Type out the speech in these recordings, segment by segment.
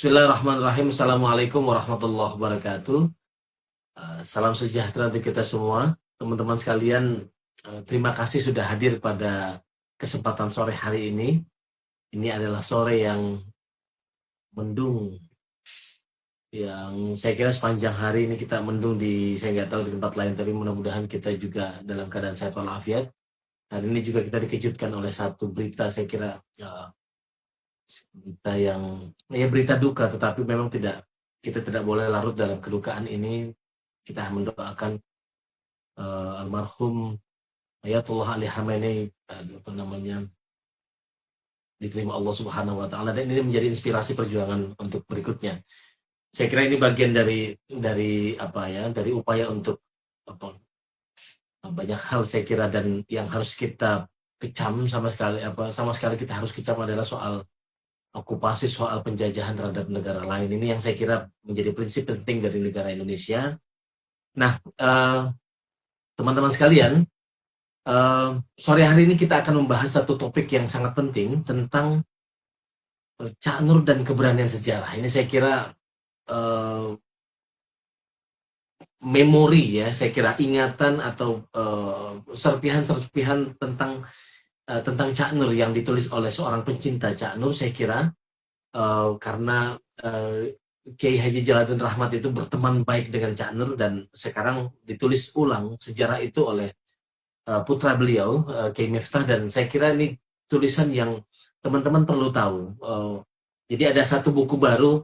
Bismillahirrahmanirrahim. Assalamualaikum warahmatullahi wabarakatuh. Salam sejahtera untuk kita semua. Teman-teman sekalian, terima kasih sudah hadir pada kesempatan sore hari ini. Ini adalah sore yang mendung, yang saya kira sepanjang hari ini kita mendung saya nggak tahu di tempat lain, tapi mudah-mudahan kita juga dalam keadaan sehat walafiat. Hari ini juga kita dikejutkan oleh satu berita, saya kira berita yang berita duka, tetapi memang kita tidak boleh larut dalam kedukaan ini. Kita mendoakan almarhum Ayatullah Ali Khamenei diterima Allah Subhanahu wa taala, dan ini menjadi inspirasi perjuangan untuk berikutnya. Saya kira ini bagian dari upaya untuk banyak hal, saya kira, dan yang harus kita kecam sama sekali kita harus kecam adalah soal okupasi, soal penjajahan terhadap negara lain. Ini yang saya kira menjadi prinsip penting dari negara Indonesia. Nah, teman-teman sekalian, sore hari ini kita akan membahas satu topik yang sangat penting tentang Cak Nur dan keberanian sejarah. Ini saya kira memori, ya, saya kira ingatan atau serpihan-serpihan tentang Cak Nur yang ditulis oleh seorang pencinta Cak Nur. Saya kira karena Kiai Haji Jalaluddin Rahmat itu berteman baik dengan Cak Nur, dan sekarang ditulis ulang sejarah itu oleh putra beliau, Kiai Miftah, dan saya kira ini tulisan yang teman-teman perlu tahu. Jadi ada satu buku baru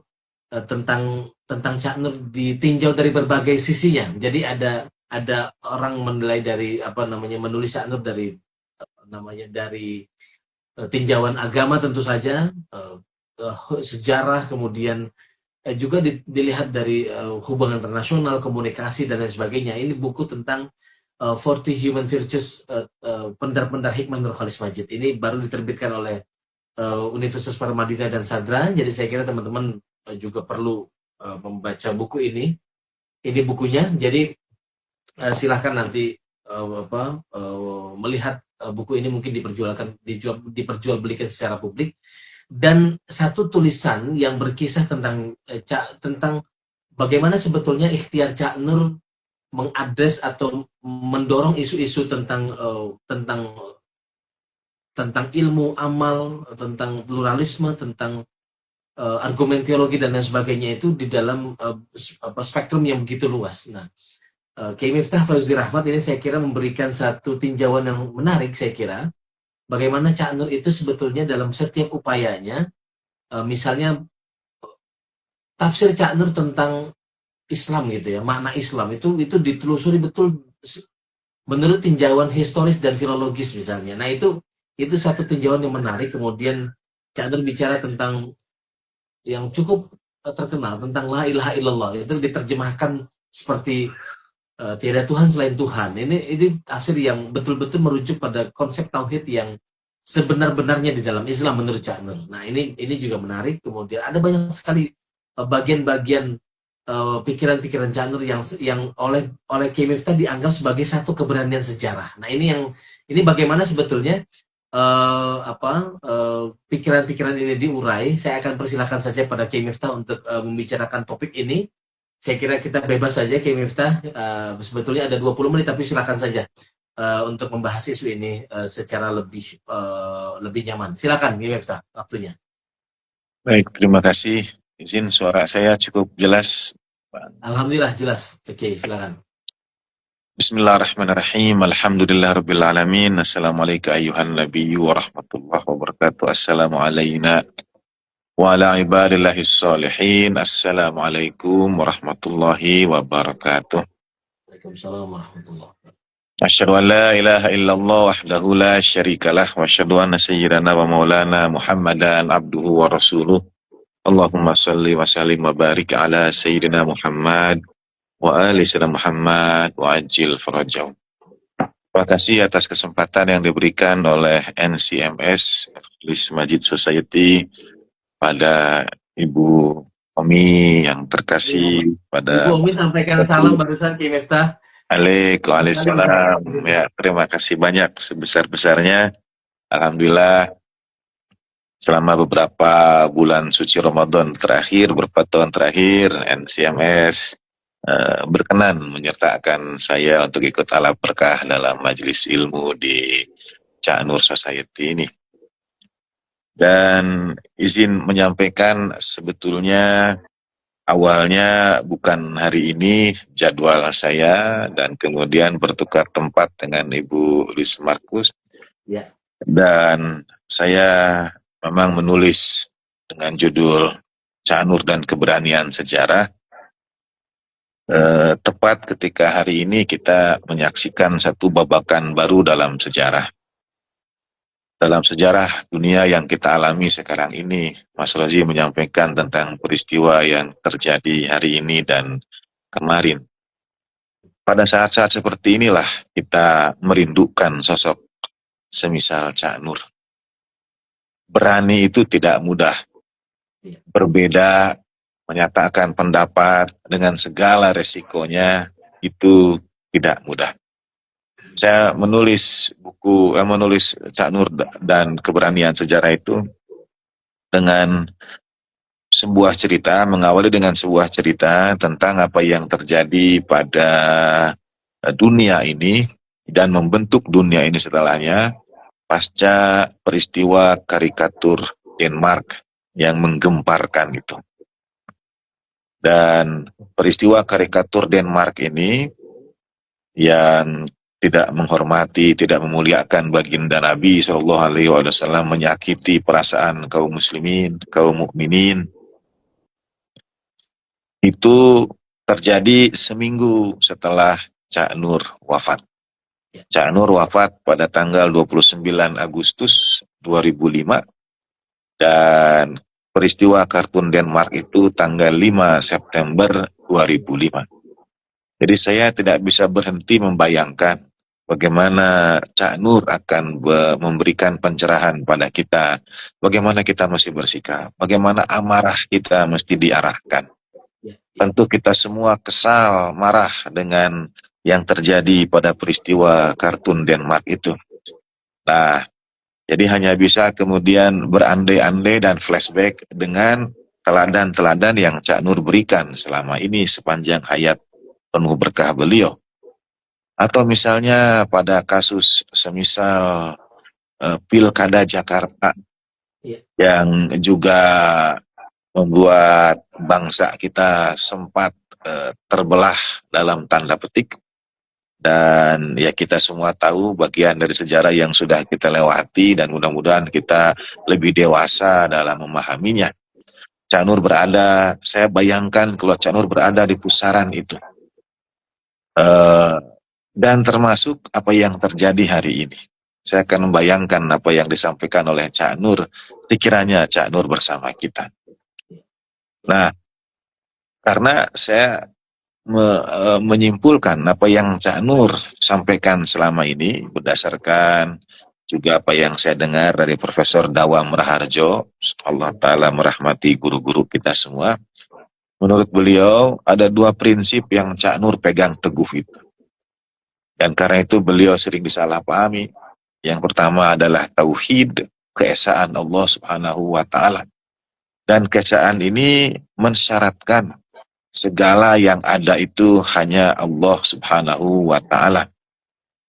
tentang Cak Nur ditinjau dari berbagai sisinya. Jadi ada orang menilai dari menulis Cak Nur dari tinjauan agama tentu saja, sejarah, kemudian juga dilihat dari hubungan internasional, komunikasi, dan lain sebagainya. Ini buku tentang 40 Human Virtues, pendar-pendar hikmah Nur Khalis Majid. Ini baru diterbitkan oleh Universitas Paramadina dan Sadra. Jadi saya kira teman-teman juga perlu membaca buku ini. Ini bukunya. Jadi silahkan nanti melihat buku ini, mungkin diperjualbelikan secara publik. Dan satu tulisan yang berkisah tentang bagaimana sebetulnya ikhtiar Cak Nur mengadres atau mendorong isu-isu tentang ilmu amal, tentang pluralisme, tentang argumen teologi dan lain sebagainya, itu di dalam spektrum yang begitu luas. Nah, Kiai Miftah Fauzi Rahmat ini saya kira memberikan satu tinjauan yang menarik, saya kira, bagaimana Cak Nur itu sebetulnya dalam setiap upayanya, misalnya tafsir Cak Nur tentang Islam gitu ya, makna Islam itu ditelusuri betul menurut tinjauan historis dan filologis misalnya. Nah, itu satu tinjauan yang menarik. Kemudian Cak Nur bicara tentang yang cukup terkenal tentang la ilaha illallah, itu diterjemahkan seperti tiada Tuhan selain Tuhan. Ini tafsir yang betul-betul merujuk pada konsep tauhid yang sebenar-benarnya di dalam Islam menurut Cak Nur. Nah, ini juga menarik. Kemudian ada banyak sekali bagian-bagian pikiran-pikiran Cak Nur yang oleh Kiai Miftah dianggap sebagai satu keberanian sejarah. Nah, ini bagaimana sebetulnya pikiran-pikiran ini diurai. Saya akan persilahkan saja pada Kiai Miftah untuk membicarakan topik ini. Saya kira kita bebas saja, Kiai Miftah. Sebetulnya ada 20 menit, tapi silakan saja untuk membahas isu ini secara lebih nyaman. Silakan, Kiai Miftah, waktunya. Baik, terima kasih. Izin suara saya cukup jelas. Alhamdulillah jelas. Oke, silakan. Bismillahirrahmanirrahim. Alhamdulillahirabbil alamin. Assalamualaikum ayyuhan nabiyyu wa rahmatullahi wabarakatuh. Assalamu alayna wa ala ibadillahis sholihin. Assalamualaikum warahmatullahi wabarakatuh. Waalaikumsalam warahmatullahi wabarakatuh. Asyhadu an la ilaha illallah wahdahu la syarikalah wa asyhadu anna sayyidana wa maulana Muhammadan abduhu wa rasuluh. Allahumma salli wa sallim wa barik ala sayyidina Muhammad wa ali sayyidina Muhammad wa ajil farajau. Terima kasih atas kesempatan yang diberikan oleh NCMS Khalis Majid Society pada Ibu Omi yang terkasih, pada Ibu Omi sampaikan salam barusan Kiai Miftah. Waalaikumsalam. Ya, terima kasih banyak sebesar-besarnya. Alhamdulillah selama beberapa bulan suci Ramadan terakhir, beberapa tahun terakhir, NCMS berkenan menyertakan saya untuk ikut ala berkah dalam majelis ilmu di Cak Nur Society ini. Dan izin menyampaikan sebetulnya awalnya bukan hari ini jadwal saya dan kemudian bertukar tempat dengan Ibu Lis Markus. Ya. Dan saya memang menulis dengan judul Cak Nur dan Keberanian Sejarah. Tepat ketika hari ini kita menyaksikan satu babakan baru dalam sejarah. Dalam sejarah dunia yang kita alami sekarang ini, Mas Rozi menyampaikan tentang peristiwa yang terjadi hari ini dan kemarin. Pada saat-saat seperti inilah kita merindukan sosok semisal Cak Nur. Berani itu tidak mudah. Berbeda, menyatakan pendapat dengan segala resikonya itu tidak mudah. Saya menulis menulis Cak Nur dan Keberanian Sejarah itu dengan sebuah cerita, mengawali dengan sebuah cerita tentang apa yang terjadi pada dunia ini dan membentuk dunia ini setelahnya pasca peristiwa karikatur Denmark yang menggemparkan itu. Dan peristiwa karikatur Denmark ini yang tidak menghormati, tidak memuliakan baginda Nabi Shallallahu Alaihi Wasallam, menyakiti perasaan kaum muslimin, kaum mukminin, itu terjadi seminggu setelah Cak Nur wafat. Cak Nur wafat pada tanggal 29 Agustus 2005 dan peristiwa kartun Denmark itu tanggal 5 September 2005. Jadi saya tidak bisa berhenti membayangkan bagaimana Cak Nur akan memberikan pencerahan pada kita, bagaimana kita mesti bersikap, bagaimana amarah kita mesti diarahkan. Tentu kita semua kesal, marah dengan yang terjadi pada peristiwa kartun Denmark itu. Nah, jadi hanya bisa kemudian berandai-andai dan flashback dengan teladan-teladan yang Cak Nur berikan selama ini sepanjang hayat penuh berkah beliau. Atau misalnya pada kasus semisal Pilkada Jakarta yang juga membuat bangsa kita sempat terbelah dalam tanda petik. Dan ya kita semua tahu bagian dari sejarah yang sudah kita lewati dan mudah-mudahan kita lebih dewasa dalam memahaminya. Cak Nur berada, saya bayangkan kalau Cak Nur berada di pusaran itu. Dan termasuk apa yang terjadi hari ini. Saya akan membayangkan apa yang disampaikan oleh Cak Nur, sekiranya Cak Nur bersama kita. Nah, karena saya menyimpulkan apa yang Cak Nur sampaikan selama ini berdasarkan juga apa yang saya dengar dari Profesor Dawam Raharjo, Allah Ta'ala merahmati guru-guru kita semua. Menurut beliau ada dua prinsip yang Cak Nur pegang teguh itu. Dan karena itu beliau sering disalahpahami. Yang pertama adalah tauhid, keesaan Allah Subhanahu wa Ta'ala. Dan keesaan ini mensyaratkan segala yang ada itu hanya Allah Subhanahu wa Ta'ala.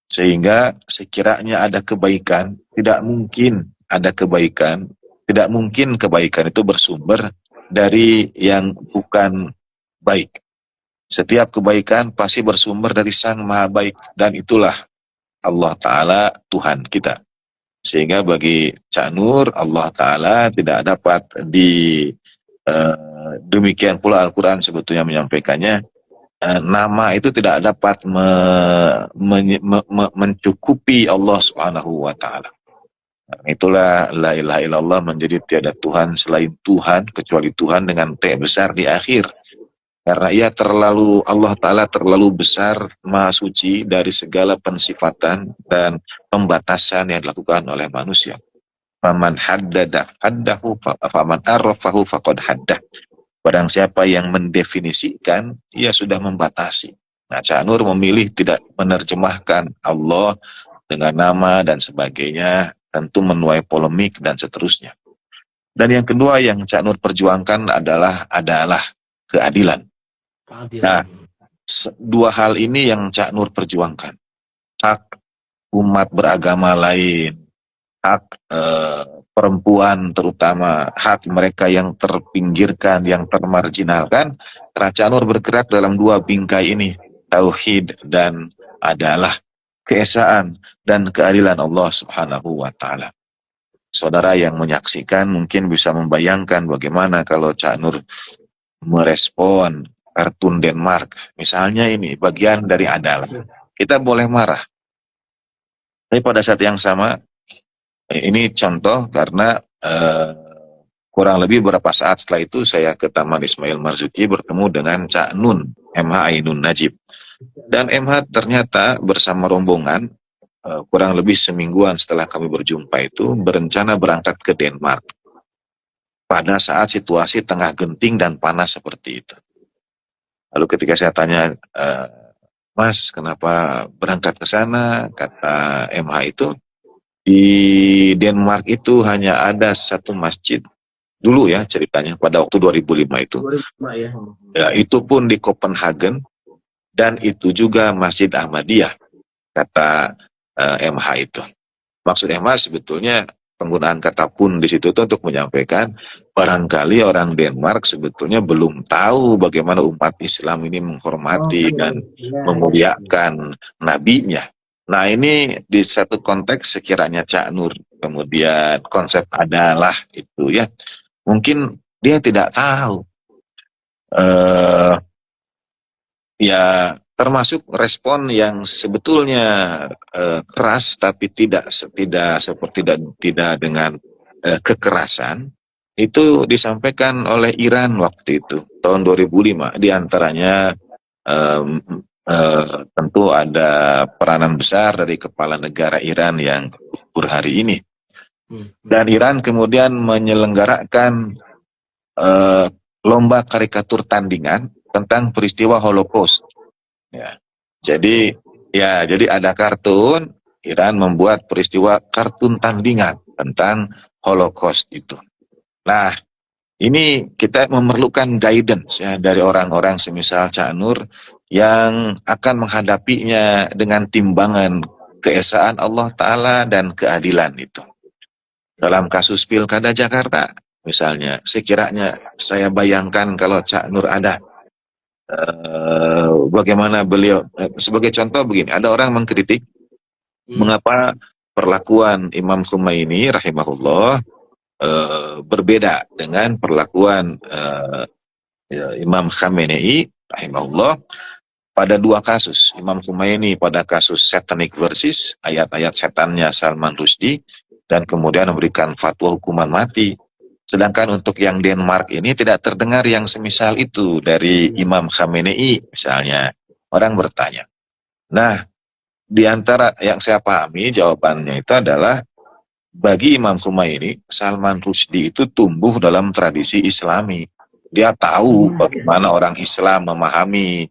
Sehingga sekiranya ada kebaikan, tidak mungkin ada kebaikan, tidak mungkin kebaikan itu bersumber dari yang bukan baik. Setiap kebaikan pasti bersumber dari Sang Maha Baik, dan itulah Allah Ta'ala Tuhan kita. Sehingga bagi Cak Nur, Allah Ta'ala tidak dapat demikian pula Al-Quran sebetulnya menyampaikannya, nama itu tidak dapat mencukupi Allah Subhanahu wa Ta'ala. Itulah la ilaha illallah menjadi tiada Tuhan selain Tuhan, kecuali Tuhan dengan T besar di akhir. Karena Allah Ta'ala terlalu besar, maha suci dari segala pensifatan dan pembatasan yang dilakukan oleh manusia. Faman haddada haddahu, faman arrafahu faqad haddah. Barang siapa yang mendefinisikan, ia sudah membatasi. Nah, Cak Nur memilih tidak menerjemahkan Allah dengan nama dan sebagainya, tentu menuai polemik dan seterusnya. Dan yang kedua yang Cak Nur perjuangkan adalah keadilan. Nah, keadilan. dua hal ini yang Cak Nur perjuangkan. Hak umat beragama lain, hak perempuan terutama, hak mereka yang terpinggirkan, yang termarginalkan. Karena Cak Nur bergerak dalam dua bingkai ini, tauhid dan adalah keesaan dan keadilan Allah Subhanahu wa taala. Saudara yang menyaksikan mungkin bisa membayangkan bagaimana kalau Cak Nur merespon kartun Denmark. Misalnya ini bagian dari adalah. Kita boleh marah. Tapi pada saat yang sama, ini contoh karena kurang lebih beberapa saat setelah itu saya ke Taman Ismail Marzuki bertemu dengan Cak Nun, MH Ainun Najib. Dan MH ternyata bersama rombongan kurang lebih semingguan setelah kami berjumpa itu berencana berangkat ke Denmark pada saat situasi tengah genting dan panas seperti itu. Lalu ketika saya tanya, Mas, kenapa berangkat ke sana? Kata MH itu, di Denmark itu hanya ada satu masjid. Dulu ya ceritanya, pada waktu 2005 itu. 2005 ya. Ya, itu pun di Copenhagen, dan itu juga Masjid Ahmadiyah, kata MH itu. Maksud MH sebetulnya penggunaan kata pun di situ itu untuk menyampaikan barangkali orang Denmark sebetulnya belum tahu bagaimana umat Islam ini menghormati dan memuliakan nabinya. Nah, ini di satu konteks sekiranya Cak Nur kemudian konsep adalah itu ya, mungkin dia tidak tahu ya, termasuk respon yang sebetulnya keras tapi tidak dengan kekerasan itu disampaikan oleh Iran waktu itu tahun 2005. Diantaranya tentu ada peranan besar dari kepala negara Iran yang gugur hari ini. Dan Iran kemudian menyelenggarakan lomba karikatur tandingan tentang peristiwa Holocaust. Ya. Jadi ada kartun, Iran membuat peristiwa kartun tandingan tentang Holocaust itu. Nah, ini kita memerlukan guidance ya dari orang-orang semisal Cak Nur yang akan menghadapinya dengan timbangan keesaan Allah Ta'ala dan keadilan itu. Dalam kasus Pilkada Jakarta, misalnya, sekiranya saya bayangkan kalau Cak Nur ada, bagaimana beliau, sebagai contoh begini, ada orang mengkritik mengapa perlakuan Imam Khomeini rahimahullah berbeda dengan perlakuan Imam Khamenei rahimahullah pada dua kasus. Imam Khomeini pada kasus satanic versus, ayat-ayat setannya Salman Rushdie, dan kemudian memberikan fatwa hukuman mati. Sedangkan untuk yang Denmark ini tidak terdengar yang semisal itu dari Imam Khamenei misalnya. Orang bertanya. Nah, di antara yang saya pahami jawabannya itu adalah bagi Imam Khomeini, Salman Rushdie itu tumbuh dalam tradisi Islami. Dia tahu bagaimana orang Islam memahami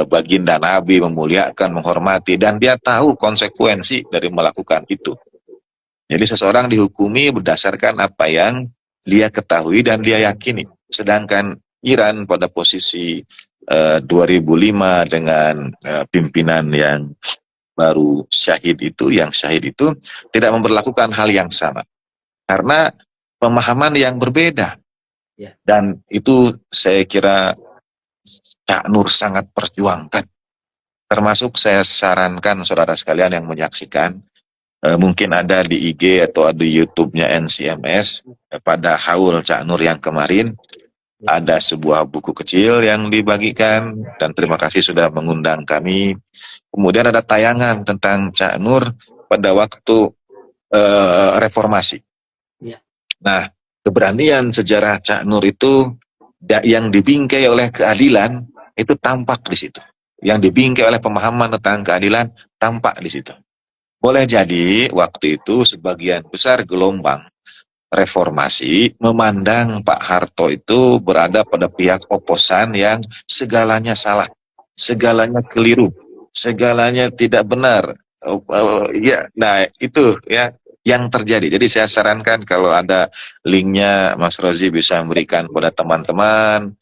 baginda Nabi, memuliakan, menghormati, dan dia tahu konsekuensi dari melakukan itu. Jadi seseorang dihukumi berdasarkan apa yang dia ketahui dan dia yakini. Sedangkan Iran pada posisi 2005 dengan pimpinan yang baru yang syahid itu tidak memberlakukan hal yang sama. Karena pemahaman yang berbeda. Dan itu saya kira Cak Nur sangat perjuangkan. Termasuk saya sarankan saudara sekalian yang menyaksikan, mungkin ada di IG atau ada di YouTube-nya NCMS, pada haul Cak Nur yang kemarin ada sebuah buku kecil yang dibagikan, dan terima kasih sudah mengundang kami. Kemudian ada tayangan tentang Cak Nur pada waktu reformasi. Nah, keberanian sejarah Cak Nur itu yang dibingkai oleh keadilan itu tampak di situ. Yang dibingkai oleh pemahaman tentang keadilan tampak di situ. Boleh jadi waktu itu sebagian besar gelombang reformasi memandang Pak Harto itu berada pada pihak oposan yang segalanya salah, segalanya keliru, segalanya tidak benar. Ya, nah itu ya, yang terjadi. Jadi saya sarankan kalau ada linknya Mas Rozi bisa memberikan pada teman-teman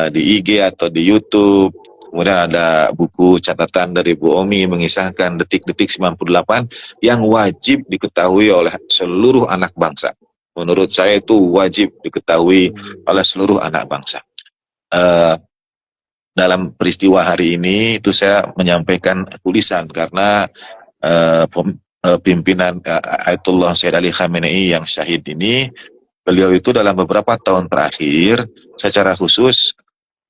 di IG atau di YouTube. Kemudian ada buku catatan dari Bu Omi mengisahkan detik-detik 98 yang wajib diketahui oleh seluruh anak bangsa. Menurut saya itu wajib diketahui oleh seluruh anak bangsa. Uh, dalam peristiwa hari ini itu saya menyampaikan tulisan karena pimpinan Ayatullah Sayyid Ali Khamenei yang syahid ini, beliau itu dalam beberapa tahun terakhir secara khusus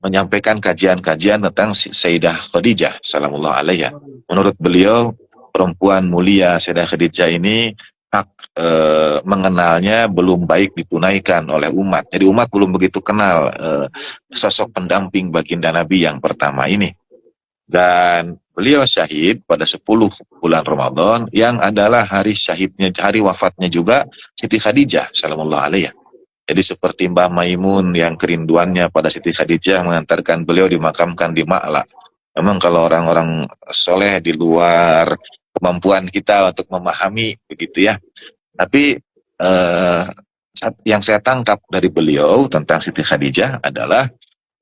menyampaikan kajian-kajian tentang Sayyidah Khadijah salamullah alaiha. Menurut beliau, perempuan mulia Sayyidah Khadijah ini hak mengenalnya belum baik ditunaikan oleh umat. Jadi umat belum begitu kenal sosok pendamping baginda Nabi yang pertama ini. Dan beliau syahid pada 10 bulan Ramadan yang adalah hari syahidnya, hari wafatnya juga Siti Khadijah salamullah alaiha. Jadi seperti Mbah Maimun yang kerinduannya pada Siti Khadijah mengantarkan beliau dimakamkan di Ma'la. Memang kalau orang-orang soleh di luar kemampuan kita untuk memahami begitu ya. Tapi yang saya tangkap dari beliau tentang Siti Khadijah adalah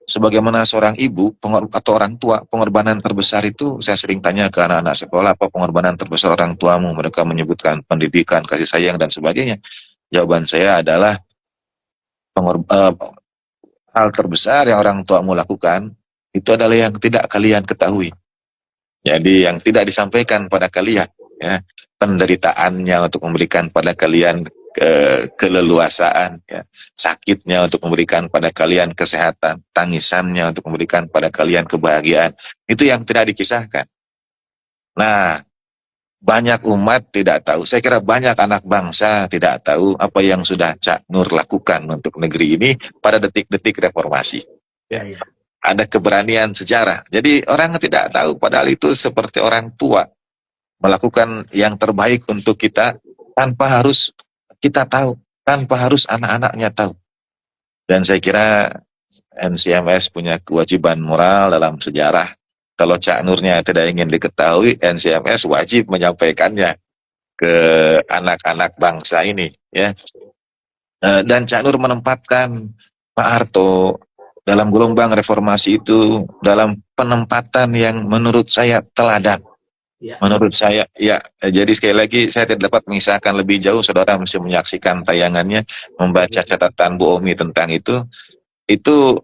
sebagaimana seorang ibu atau orang tua, pengorbanan terbesar itu saya sering tanya ke anak-anak sekolah, apa pengorbanan terbesar orang tuamu? Mereka menyebutkan pendidikan, kasih sayang dan sebagainya. Jawaban saya adalah hal terbesar yang orang tuamu lakukan itu adalah yang tidak kalian ketahui. Jadi yang tidak disampaikan pada kalian, ya, penderitaannya untuk memberikan pada kalian keleluasaan, ya, sakitnya untuk memberikan pada kalian kesehatan, tangisannya untuk memberikan pada kalian kebahagiaan, itu yang tidak dikisahkan. Nah, banyak umat tidak tahu. Saya kira banyak anak bangsa tidak tahu apa yang sudah Cak Nur lakukan untuk negeri ini pada detik-detik reformasi. Ya. Ada keberanian sejarah. Jadi orang tidak tahu, padahal itu seperti orang tua melakukan yang terbaik untuk kita tanpa harus kita tahu, tanpa harus anak-anaknya tahu. Dan saya kira NCMS punya kewajiban moral dalam sejarah. Kalau Cak Nurnya tidak ingin diketahui, NCMS wajib menyampaikannya ke anak-anak bangsa ini, ya. Dan Cak Nur menempatkan Pak Harto dalam gelombang reformasi itu dalam penempatan yang menurut saya teladan. Ya. Menurut saya, ya. Jadi sekali lagi saya tidak dapat mengisahkan lebih jauh. Saudara mesti menyaksikan tayangannya, membaca catatan Bu Omi tentang itu. Itu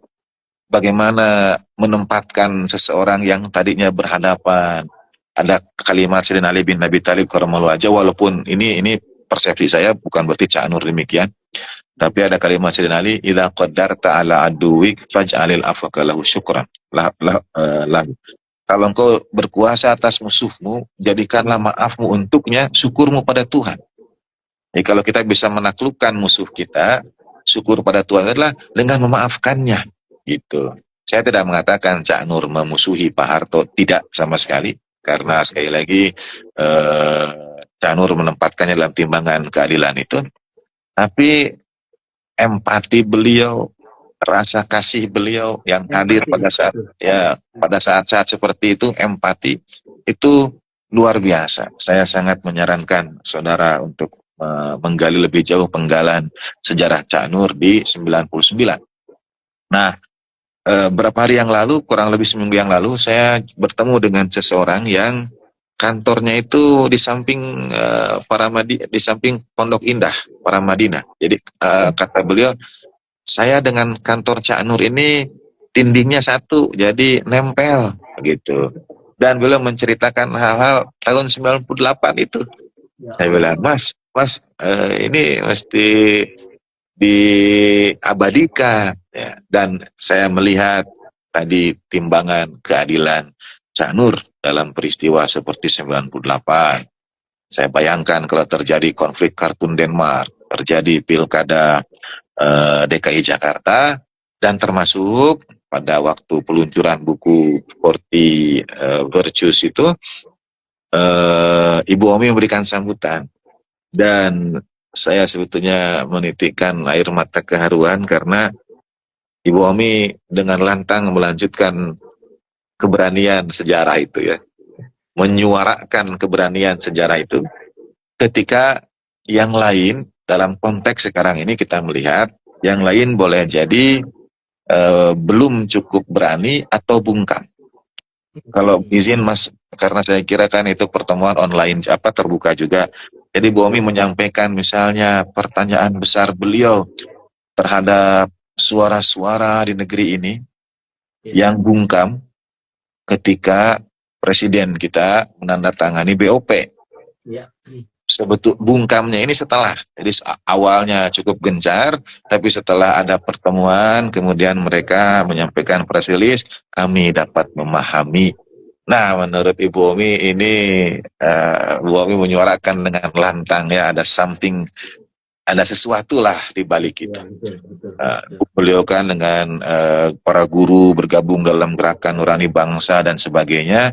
bagaimana menempatkan seseorang yang tadinya berhadapan. Ada kalimat Sayyidina Ali bin Abi Thalib karramallahu wajhahu, walaupun ini persepsi saya, bukan berarti Cak Nur demikian. Tapi ada kalimat Sayyidina Ali, idza qaddarta ala aduwik faj'alil afaka lahu syukran. Kalau engkau berkuasa atas musuhmu, jadikanlah maafmu untuknya syukurmu pada Tuhan. Jadi kalau kita bisa menaklukkan musuh kita, syukur pada Tuhan adalah dengan memaafkannya. Gitu. Saya tidak mengatakan Cak Nur memusuhi Pak Harto, tidak sama sekali, karena sekali lagi Cak Nur menempatkannya dalam timbangan keadilan itu. Tapi empati beliau, rasa kasih beliau yang hadir pada saat pada saat-saat seperti itu, empati itu luar biasa. Saya sangat menyarankan saudara untuk menggali lebih jauh penggalan sejarah Cak Nur di 99. Nah, berapa hari yang lalu, kurang lebih seminggu yang lalu, saya bertemu dengan seseorang yang kantornya itu di samping di samping Pondok Indah, Paramadina. Jadi kata beliau, saya dengan kantor Cak Nur ini dindingnya satu, jadi nempel gitu. Dan beliau menceritakan hal-hal tahun 98 itu. Ya. Saya bilang, Mas, ini mesti diabadikan, ya. Dan saya melihat tadi timbangan keadilan Cak Nur dalam peristiwa seperti 98. Saya bayangkan kalau terjadi konflik Kartun Denmark, terjadi pilkada DKI Jakarta, dan termasuk pada waktu peluncuran buku 40 Virtues itu, Ibu Omi memberikan sambutan. Dan saya sebetulnya menitikkan air mata keharuan karena Ibu Omi dengan lantang melanjutkan keberanian sejarah itu, ya, menyuarakan keberanian sejarah itu ketika yang lain dalam konteks sekarang ini kita melihat yang lain boleh jadi belum cukup berani atau bungkam. Kalau izin Mas, karena saya kira kan itu pertemuan online terbuka juga. Jadi Bu Omi menyampaikan misalnya pertanyaan besar beliau terhadap suara-suara di negeri ini yang bungkam ketika Presiden kita menandatangani BOP. Sebetul bungkamnya ini setelah, jadi awalnya cukup gencar, tapi setelah ada pertemuan, kemudian mereka menyampaikan press release, kami dapat memahami. Nah, menurut Ibu Omi ini, Bu Omi menyuarakan dengan lantang ya, ada something, ada sesuatu lah di balik itu. Beliau kan dengan para guru bergabung dalam gerakan Nurani Bangsa dan sebagainya,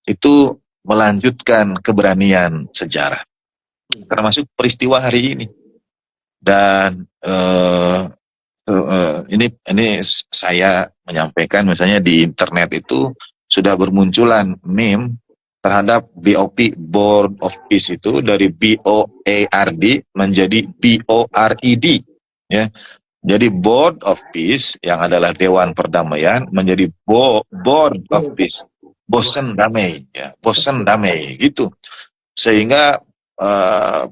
itu melanjutkan keberanian sejarah. Termasuk peristiwa hari ini. Dan ini saya menyampaikan misalnya di internet itu sudah bermunculan meme terhadap BOP, Board of Peace, itu dari BOARD menjadi BORED ya. Jadi Board of Peace yang adalah Dewan Perdamaian menjadi Board of Peace. Bosen damai ya, bosen damai gitu. Sehingga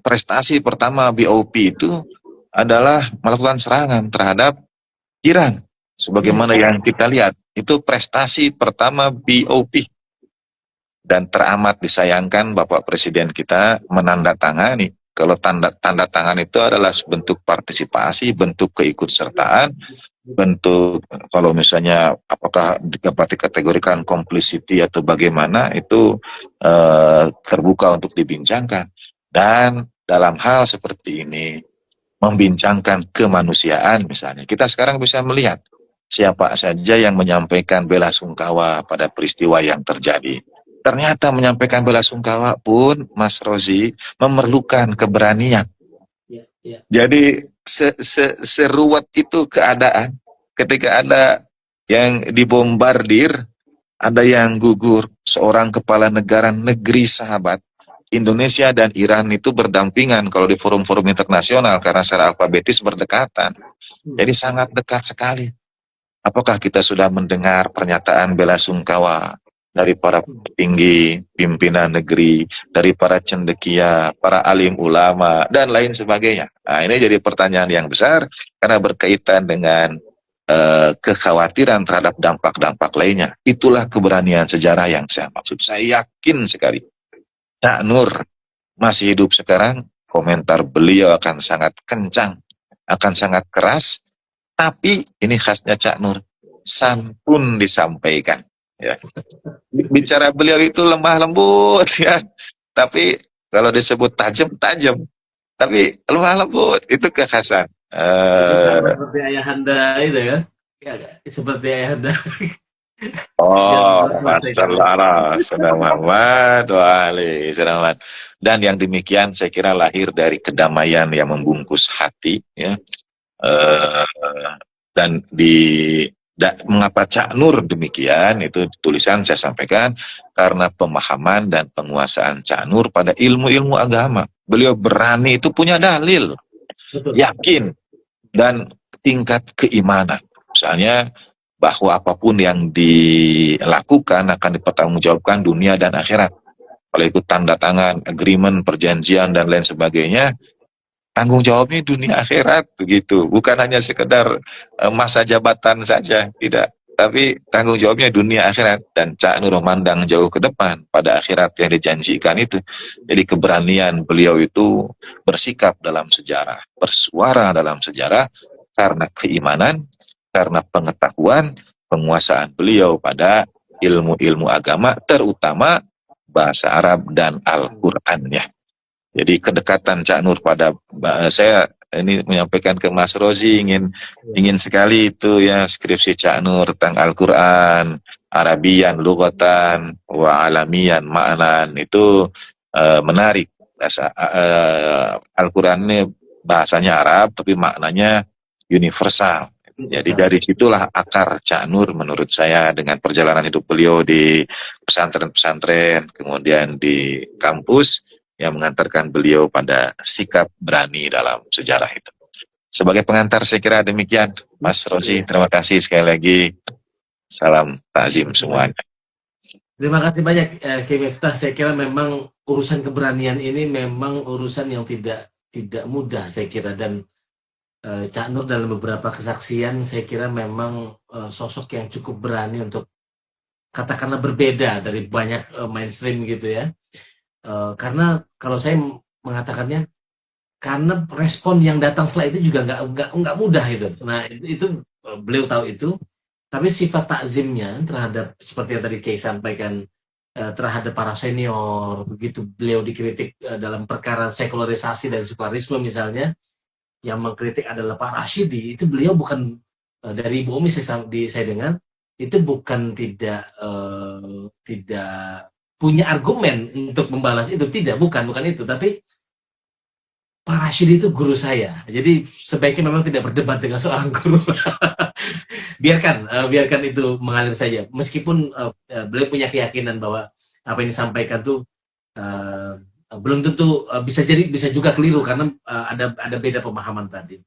prestasi pertama BOP itu adalah melakukan serangan terhadap Iran. Sebagaimana yang kita lihat, itu prestasi pertama BOP. Dan teramat disayangkan Bapak Presiden kita menandatangani. Kalau tanda tangan itu adalah bentuk partisipasi, bentuk keikutsertaan, bentuk kalau misalnya apakah dapat dikategorikan complicity atau bagaimana, itu terbuka untuk dibincangkan. Dan dalam hal seperti ini, membincangkan kemanusiaan misalnya, kita sekarang bisa melihat siapa saja yang menyampaikan bela sungkawa pada peristiwa yang terjadi. Ternyata menyampaikan bela sungkawa pun, Mas Rozi, memerlukan keberanian. Jadi seruwet itu keadaan ketika ada yang dibombardir, ada yang gugur. Seorang kepala negara negeri sahabat, Indonesia dan Iran itu berdampingan kalau di forum-forum internasional karena secara alfabetis berdekatan. Jadi sangat dekat sekali. Apakah kita sudah mendengar pernyataan bela sungkawa dari para petinggi, pimpinan negeri, dari para cendekia, para alim ulama, dan lain sebagainya? Nah, ini jadi pertanyaan yang besar karena berkaitan dengan kekhawatiran terhadap dampak-dampak lainnya. Itulah keberanian sejarah yang saya maksud. Saya yakin sekali Cak Nur masih hidup sekarang, komentar beliau akan sangat kencang, akan sangat keras, tapi ini khasnya Cak Nur, santun disampaikan. Ya. Bicara beliau itu lemah lembut, ya, tapi kalau disebut tajam, tajam, tapi lemah lembut, itu kekhasan. Seperti ayahanda itu ya, seperti ayahanda. Oh, masalah sudah Muhammad dan yang demikian saya kira lahir dari kedamaian yang membungkus hati ya. Dan mengapa Cak Nur demikian, itu tulisan saya sampaikan karena pemahaman dan penguasaan Cak Nur pada ilmu-ilmu agama. Beliau berani, itu punya dalil, yakin, dan tingkat keimanan. Misalnya bahwa apapun yang dilakukan akan dipertanggungjawabkan dunia dan akhirat. Kalau ikut tanda tangan, agreement, perjanjian, dan lain sebagainya, tanggung jawabnya dunia akhirat, begitu. Bukan hanya sekedar masa jabatan saja, tidak. Tapi tanggung jawabnya dunia akhirat. Dan Cak Nur memandang jauh ke depan pada akhirat yang dijanjikan itu. Jadi keberanian beliau itu bersikap dalam sejarah, bersuara dalam sejarah, karena keimanan, karena pengetahuan, penguasaan beliau pada ilmu-ilmu agama, terutama bahasa Arab dan Al-Qur'annya. Jadi kedekatan Cak Nur pada, saya ini menyampaikan ke Mas Rozi, ingin sekali itu ya skripsi Cak Nur tentang Al-Qur'an, Arabian, Lughatan, wa Alamian, Ma'nan, itu menarik. Al-Qur'an ini bahasanya Arab tapi maknanya universal. Jadi dari situlah akar Cak Nur menurut saya, dengan perjalanan hidup beliau di pesantren-pesantren, kemudian di kampus, yang mengantarkan beliau pada sikap berani dalam sejarah itu. Sebagai pengantar saya kira demikian, Mas Rozi. Terima kasih sekali lagi. Salam takzim semuanya. Terima kasih banyak Kiai Miftah. Saya kira memang urusan keberanian ini memang urusan yang tidak mudah saya kira, dan Cak Nur dalam beberapa kesaksian saya kira memang sosok yang cukup berani untuk katakanlah berbeda dari banyak mainstream gitu ya. Karena kalau saya mengatakannya, karena respon yang datang setelah itu juga nggak mudah itu. Nah itu beliau tahu itu, tapi sifat takzimnya terhadap seperti yang tadi Kiai sampaikan, terhadap para senior, begitu beliau dikritik dalam perkara sekularisasi dan sekularisme misalnya, yang mengkritik adalah Pak Rashidi, itu beliau bukan dari Ibu Umi saya dengar itu bukan tidak punya argumen untuk membalas itu, bukan itu, tapi Pak Rashid itu guru saya, jadi sebaiknya memang tidak berdebat dengan seorang guru. biarkan itu mengalir saja, meskipun beliau punya keyakinan bahwa apa yang disampaikan tuh belum tentu bisa juga keliru karena ada beda pemahaman tadi.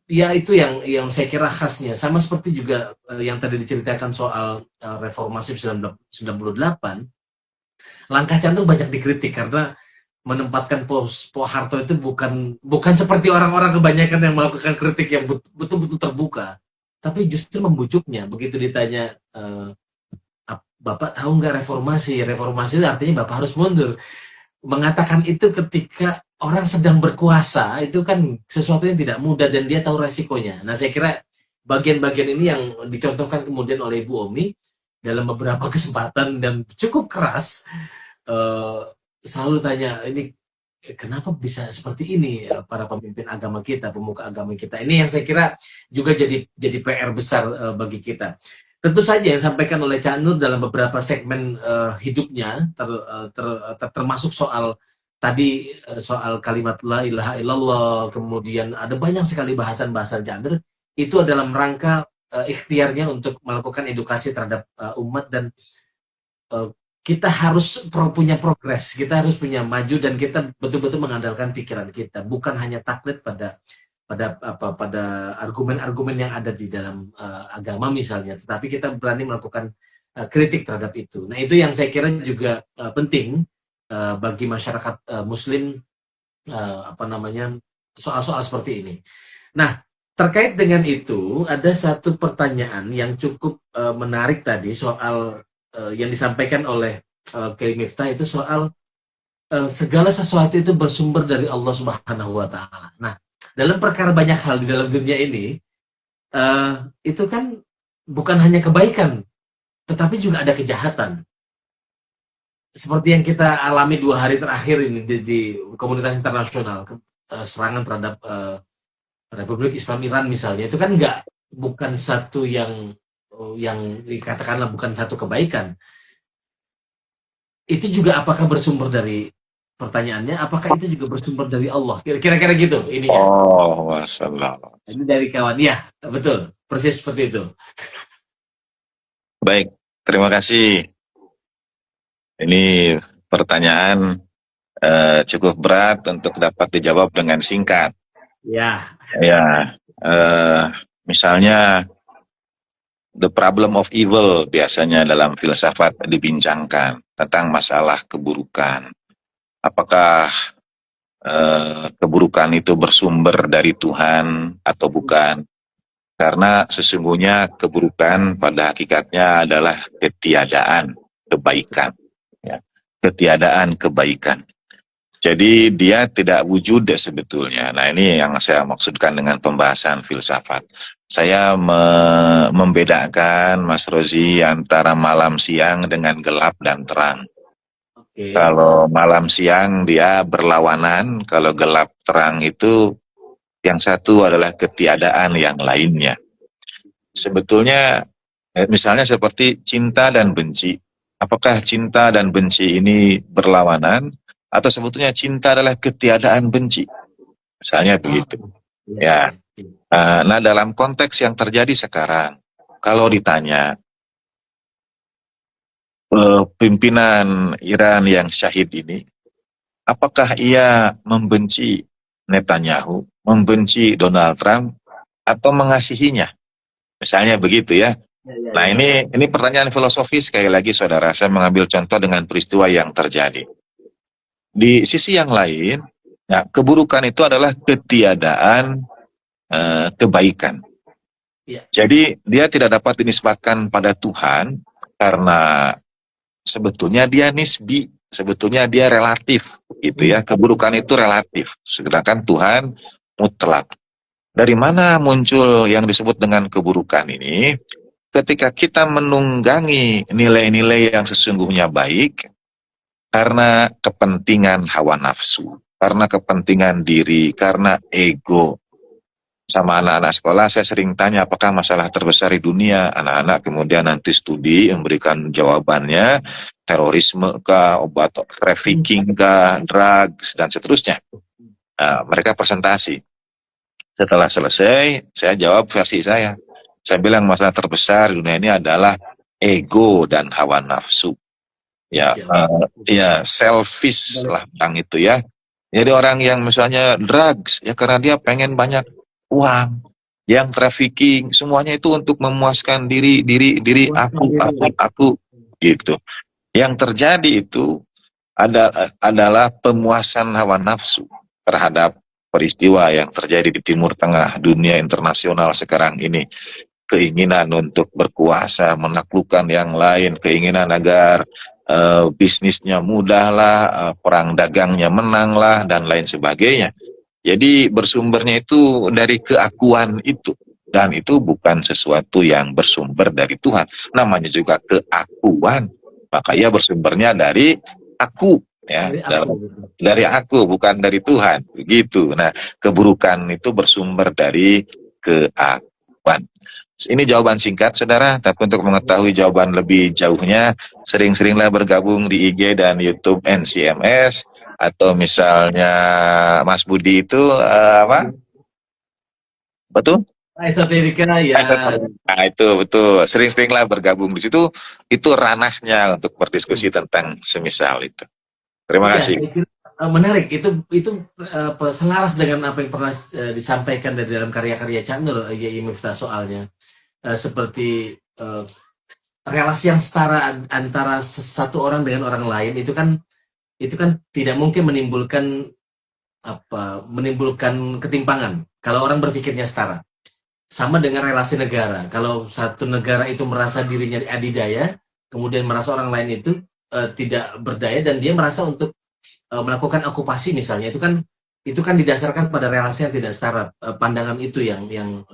Ya itu yang saya kira khasnya, sama seperti juga yang tadi diceritakan soal reformasi 1998. Langkah Cantuk banyak dikritik karena menempatkan Po Harto itu bukan seperti orang-orang kebanyakan yang melakukan kritik yang betul-betul terbuka, tapi justru membujuknya. Begitu ditanya, Bapak tahu nggak reformasi itu artinya Bapak harus mundur. Mengatakan itu ketika orang sedang berkuasa itu kan sesuatu yang tidak mudah dan dia tahu resikonya. Nah saya kira bagian-bagian ini yang dicontohkan kemudian oleh Ibu Omi dalam beberapa kesempatan dan cukup keras. Selalu tanya, ini kenapa bisa seperti ini para pemimpin agama kita, pemuka agama kita. Ini yang saya kira juga jadi PR besar bagi kita. Tentu saja yang disampaikan oleh Cak Nur dalam beberapa segmen hidupnya, termasuk soal tadi soal kalimat la ilaha illallah, kemudian ada banyak sekali bahasan-bahasan Cak Nur, itu dalam rangka ikhtiarnya untuk melakukan edukasi terhadap umat, dan kita harus punya progres, kita harus punya maju, dan kita betul-betul mengandalkan pikiran kita, bukan hanya taklid pada argumen-argumen yang ada di dalam agama misalnya, tetapi kita berani melakukan kritik terhadap itu. Nah itu yang saya kira juga penting bagi masyarakat Muslim, soal-soal seperti ini. Nah terkait dengan itu ada satu pertanyaan yang cukup menarik tadi soal yang disampaikan oleh Kiai Miftah, itu soal segala sesuatu itu bersumber dari Allah Subhanahu wa Ta'ala. Nah, dalam perkara banyak hal di dalam dunia ini, itu kan bukan hanya kebaikan, tetapi juga ada kejahatan. Seperti yang kita alami 2 hari terakhir ini di komunitas internasional, serangan terhadap Republik Islam Iran misalnya, itu kan bukan satu yang dikatakanlah bukan satu kebaikan. Itu juga apakah bersumber dari, pertanyaannya, apakah itu juga bersumber dari Allah? Kira-kira gitu ininya. Oh, wassalam. Ini dari kawan. Ya, betul. Persis seperti itu. Baik, terima kasih. Ini pertanyaan cukup berat untuk dapat dijawab dengan singkat. Ya. Ya, misalnya the problem of evil biasanya dalam filsafat dibincangkan tentang masalah keburukan. Apakah keburukan itu bersumber dari Tuhan atau bukan? Karena sesungguhnya keburukan pada hakikatnya adalah ketiadaan kebaikan. Ya. Ketiadaan kebaikan. Jadi dia tidak wujud sebetulnya. Nah ini yang saya maksudkan dengan pembahasan filsafat. Saya membedakan, Mas Rozi, antara malam siang dengan gelap dan terang. Okay. Kalau malam siang dia berlawanan, kalau gelap terang itu yang satu adalah ketiadaan yang lainnya. Sebetulnya misalnya seperti cinta dan benci. Apakah cinta dan benci ini berlawanan? Atau sebetulnya cinta adalah ketiadaan benci, misalnya begitu. Ya. Nah dalam konteks yang terjadi sekarang, kalau ditanya pimpinan Iran yang syahid ini, apakah ia membenci Netanyahu, membenci Donald Trump, atau mengasihinya? Misalnya begitu ya. Ya, ya, Nah, ya. ini pertanyaan filosofis sekali lagi, saudara. Saya mengambil contoh dengan peristiwa yang terjadi. Di sisi yang lain, ya, keburukan itu adalah ketiadaan kebaikan. Ya. Jadi dia tidak dapat dinisbatkan pada Tuhan karena sebetulnya dia nisbi, sebetulnya dia relatif, gitu ya. Keburukan itu relatif, sedangkan Tuhan mutlak. Dari mana muncul yang disebut dengan keburukan ini? Ketika kita menunggangi nilai-nilai yang sesungguhnya baik karena kepentingan hawa nafsu, karena kepentingan diri, karena ego. Sama anak-anak sekolah saya sering tanya apakah masalah terbesar di dunia, anak-anak kemudian nanti studi memberikan jawabannya, terorisme kah, obat trafficking kah, drugs dan seterusnya. Nah, mereka presentasi. Setelah selesai, saya jawab versi saya. Saya bilang masalah terbesar di dunia ini adalah ego dan hawa nafsu. Ya, ya selfish lah bilang itu ya. Jadi orang yang misalnya drugs ya karena dia pengen banyak uang, yang trafficking semuanya itu untuk memuaskan diri aku gitu. Yang terjadi itu adalah pemuasan hawa nafsu terhadap peristiwa yang terjadi di Timur Tengah, dunia internasional sekarang ini. Keinginan untuk berkuasa, menaklukkan yang lain, keinginan agar bisnisnya mudahlah, perang dagangnya menanglah, dan lain sebagainya. Jadi bersumbernya itu dari keakuan itu. Dan itu bukan sesuatu yang bersumber dari Tuhan. Namanya juga keakuan. Maka ia bersumbernya dari aku. Ya, dari aku, bukan dari Tuhan. Begitu. Nah, keburukan itu bersumber dari keakuan. Ini jawaban singkat, saudara. Tapi untuk mengetahui jawaban lebih jauhnya, sering-seringlah bergabung di IG dan YouTube NCMS. Atau misalnya Mas Budi itu apa? Betul? Esoterika ya. Nah, itu betul. Sering-seringlah bergabung di situ. Itu ranahnya untuk berdiskusi tentang semisal itu. Terima kasih. Menarik, itu selaras dengan apa yang pernah disampaikan dari dalam karya-karya Cak Nur Yai Miftah soalnya. Seperti relasi yang setara antara satu orang dengan orang lain itu kan tidak mungkin menimbulkan ketimpangan kalau orang berpikirnya setara. Sama dengan relasi negara. Kalau satu negara itu merasa dirinya adidaya, kemudian merasa orang lain itu tidak berdaya dan dia merasa untuk melakukan okupasi misalnya, itu kan didasarkan pada relasi yang tidak setara. Pandangan itu yang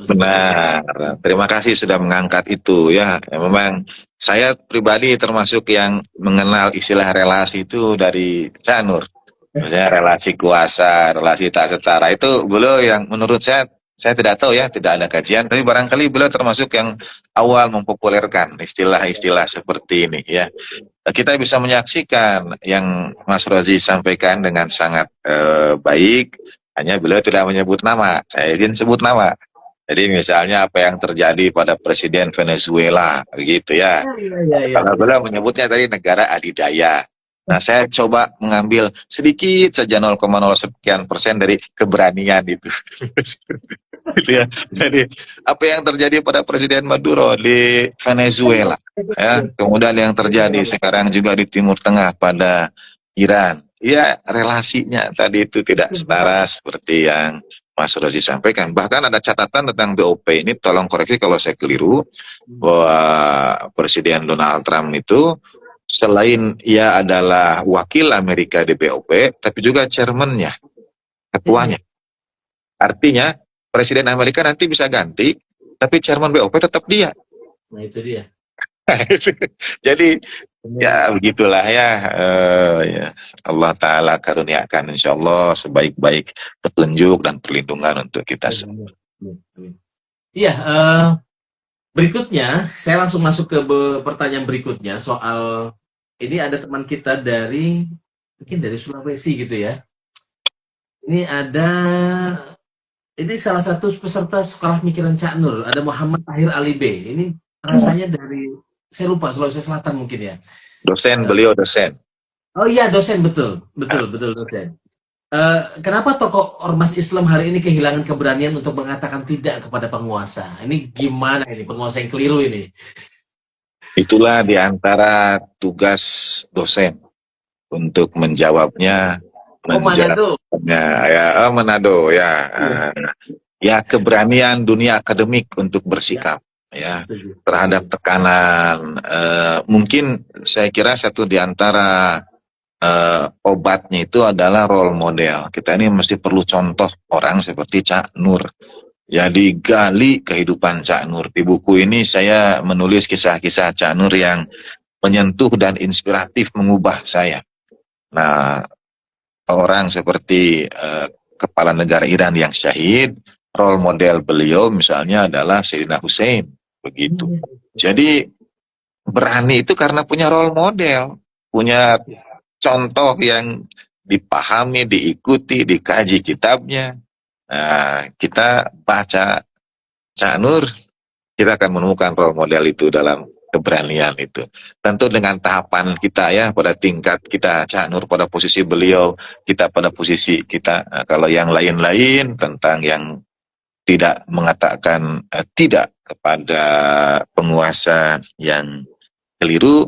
benar. Terima kasih sudah mengangkat itu ya. Memang saya pribadi termasuk yang mengenal istilah relasi itu dari Cak Nur. Misalnya relasi kuasa, relasi tak setara itu beliau yang menurut saya tidak tahu ya, tidak ada kajian, tapi barangkali beliau termasuk yang awal mempopulerkan istilah-istilah seperti ini ya. Kita bisa menyaksikan yang Mas Rozi sampaikan dengan sangat baik, hanya beliau tidak menyebut nama. Saya ingin sebut nama. Jadi misalnya apa yang terjadi pada Presiden Venezuela, gitu ya. Kalau beliau menyebutnya tadi negara adidaya. Nah, saya coba mengambil sedikit saja 0,0 sekian persen dari keberanian itu. Gitu ya. Jadi apa yang terjadi pada Presiden Maduro di Venezuela, ya, kemudian yang terjadi sekarang juga di Timur Tengah pada Iran, ya relasinya tadi itu tidak setara seperti yang Mas Rozi sampaikan. Bahkan ada catatan tentang BOP ini, tolong koreksi kalau saya keliru, bahwa Presiden Donald Trump itu selain ia adalah wakil Amerika di BOP, tapi juga chairman-nya, ketuanya. Artinya Presiden Amerika nanti bisa ganti, tapi chairman BOP tetap dia. Nah itu dia. Jadi ya begitulah ya, ya. Allah Ta'ala karuniakan insya Allah sebaik-baik petunjuk dan perlindungan untuk kita semua. Iya, berikutnya saya langsung masuk ke pertanyaan berikutnya soal ini ada teman kita mungkin dari Sulawesi gitu ya. Ini salah satu peserta sekolah mikiran Cak Nur, ada Muhammad Tahir Ali B. Ini rasanya dari, saya lupa, Sulawesi Selatan mungkin ya. Beliau dosen. Oh iya, dosen, betul, betul, betul, dosen. Kenapa tokoh ormas Islam hari ini kehilangan keberanian untuk mengatakan tidak kepada penguasa? Ini gimana ini penguasa yang keliru ini? Itulah di antara tugas dosen untuk menjawabnya, Oh mana tuh? menjawabnya ya, Manado ya, Iya, ya keberanian dunia akademik untuk ya, bersikap ya setuju, setuju. terhadap tekanan. Mungkin saya kira satu di antara obatnya itu adalah role model. Kita ini mesti perlu contoh orang seperti Cak Nur. Ya digali kehidupan Cak Nur. Di buku ini saya menulis kisah-kisah Cak Nur yang menyentuh dan inspiratif mengubah saya. Nah, orang seperti kepala negara Iran yang syahid, role model beliau misalnya adalah Sayyidina Hussein, begitu. Jadi berani itu karena punya role model, punya contoh yang dipahami, diikuti, dikaji kitabnya. Nah, kita baca Cak Nur, kita akan menemukan role model itu dalam keberanian itu. Tentu dengan tahapan kita ya, pada tingkat kita, Cak Nur pada posisi beliau, kita pada posisi kita. Nah, kalau yang lain-lain tentang yang tidak mengatakan tidak kepada penguasa yang keliru,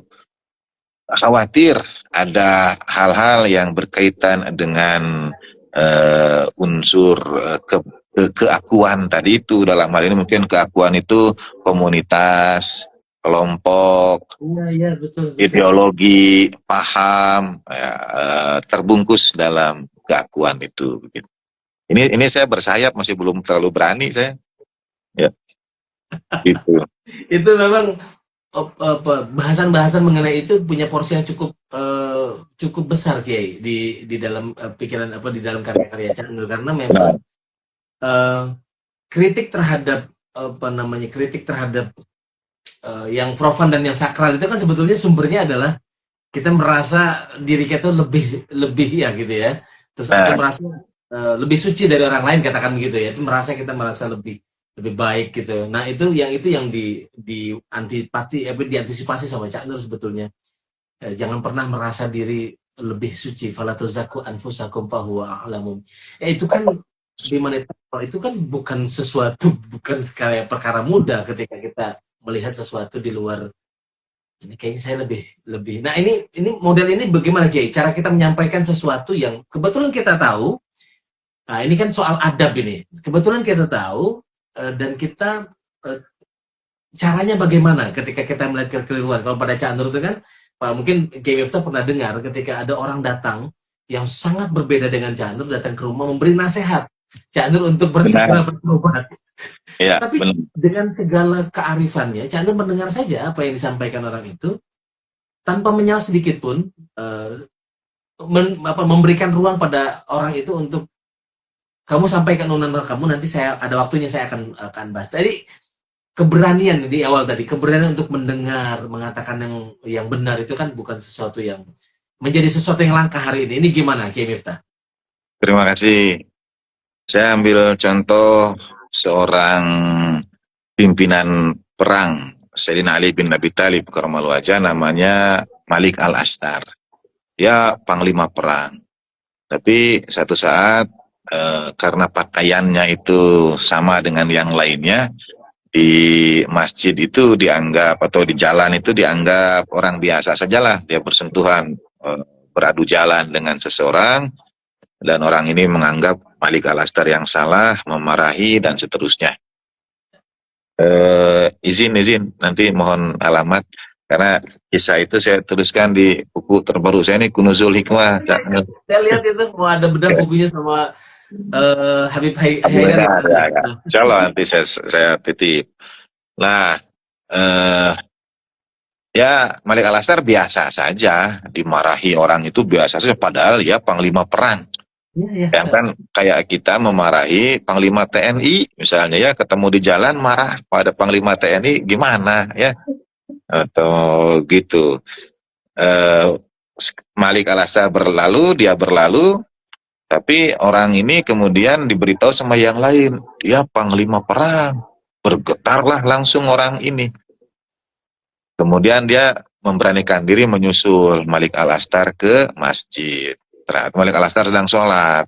khawatir ada hal-hal yang berkaitan dengan unsur keakuan tadi itu. Dalam hal ini mungkin keakuan itu komunitas, kelompok, Iya, iya, betul, betul. ideologi, paham ya, terbungkus dalam keakuan itu. Begitu. Ini saya bersayap masih belum terlalu berani saya. Ya, gitu. Itu memang bahasan-bahasan mengenai itu punya porsi yang cukup cukup besar Kiai di dalam pikiran apa di dalam karya-karya Cak Nur karena memang Nah, eh, kritik terhadap apa namanya kritik terhadap yang profan dan yang sakral itu kan sebetulnya sumbernya adalah kita merasa diri kita lebih lebih ya gitu ya terus atau nah, merasa lebih suci dari orang lain katakan begitu ya itu kita merasa lebih lebih baik gitu nah itu yang di antipati diantisipasi sama Cak Nur sebetulnya. Jangan pernah merasa diri lebih suci fala tuzakku anfusakum fahuwa a'lamu itu kan di mana itu kan bukan sesuatu bukan sekali perkara mudah ketika kita melihat sesuatu di luar ini kayaknya saya lebih lebih nah ini model ini bagaimana Kiai cara kita menyampaikan sesuatu yang kebetulan kita tahu nah ini kan soal adab ini kebetulan kita tahu dan kita eh, caranya bagaimana ketika kita melihat kekeliruan kalau pada Cak Nur itu kan mungkin Kiai Miftah pernah dengar ketika ada orang datang yang sangat berbeda dengan Cak Nur datang ke rumah memberi nasihat Cak Nur untuk benar, bersegera bertobat ya, tapi benar. dengan segala kearifannya Cak Nur mendengar saja apa yang disampaikan orang itu tanpa menyala sedikit pun uh, memberikan ruang pada orang itu untuk kamu sampaikan undang kamu nanti saya ada waktunya saya akan bahas. Tadi keberanian di awal tadi keberanian untuk mendengar mengatakan yang benar itu kan bukan sesuatu yang menjadi sesuatu yang langka hari ini. Ini gimana Kiai Miftah? Terima kasih. Saya ambil contoh seorang pimpinan perang Sayyidina Ali bin Abi Thalib karamallahu wajah, namanya Malik Al-Ashtar. Dia panglima perang. Tapi satu saat karena pakaiannya itu sama dengan yang lainnya, di masjid itu dianggap atau di jalan itu dianggap orang biasa sajalah. Dia bersentuhan, beradu jalan dengan seseorang, dan orang ini menganggap Malik Al-Ashtar yang salah, memarahi dan seterusnya. Izin nanti mohon alamat karena kisah itu saya tuliskan di buku terbaru saya ini Kunuzul Hikmah. Saya lihat itu mau ada bedah bukunya sama Habib Haidar Benar, itu. ya, ya. Insya Allah nanti saya titip. Nah, eh, ya Malik Al-Ashtar biasa saja dimarahi orang itu biasa saja padahal ya panglima perang. Iya, iya. Yang kan kayak kita memarahi panglima TNI misalnya ya, ketemu di jalan marah pada panglima TNI gimana ya, atau gitu. Eh, Malik Al-Ashtar berlalu, dia berlalu, tapi orang ini kemudian diberitahu sama yang lain, dia panglima perang. Bergetarlah langsung orang ini. Kemudian dia memberanikan diri menyusul Malik Al-Astar ke masjid. Malik Al-Astar sedang sholat.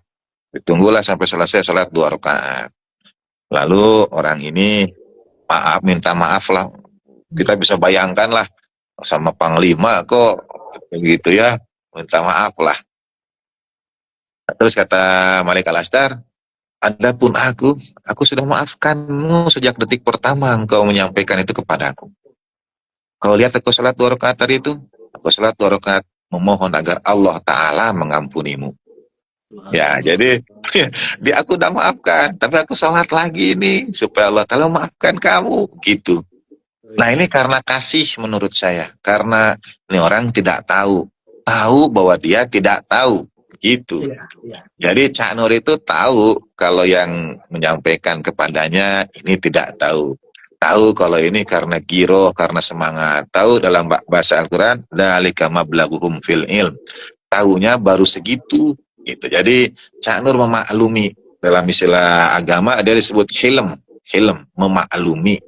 Ditunggulah sampai selesai sholat 2 rakaat. Lalu orang ini minta maaf lah. Kita bisa bayangkan lah, sama panglima kok begitu ya, minta maaf lah. Terus kata Malik Al-Astar, adapun aku sudah maafkanmu sejak detik pertama engkau menyampaikan itu kepadaku. Kau lihat aku sholat 2 rakaat tadi itu, aku sholat 2 rakaat memohon agar Allah Ta'ala mengampunimu. Ya, jadi aku udah maafkan, tapi aku sholat lagi nih supaya Allah Ta'ala maafkan kamu, gitu. Nah, ini karena kasih menurut saya, karena ini orang tidak tahu bahwa dia tidak tahu, gitu. Jadi Cak Nur itu tahu kalau yang menyampaikan kepadanya ini tidak tahu. Tahu kalau ini karena giroh, karena semangat. Tahu dalam bahasa Al-Quran, dzalika mablaghuhum fil ilm. Tahunya baru segitu. Gitu. Jadi Cak Nur memaklumi, dalam istilah agama dia disebut hilm, memaklumi.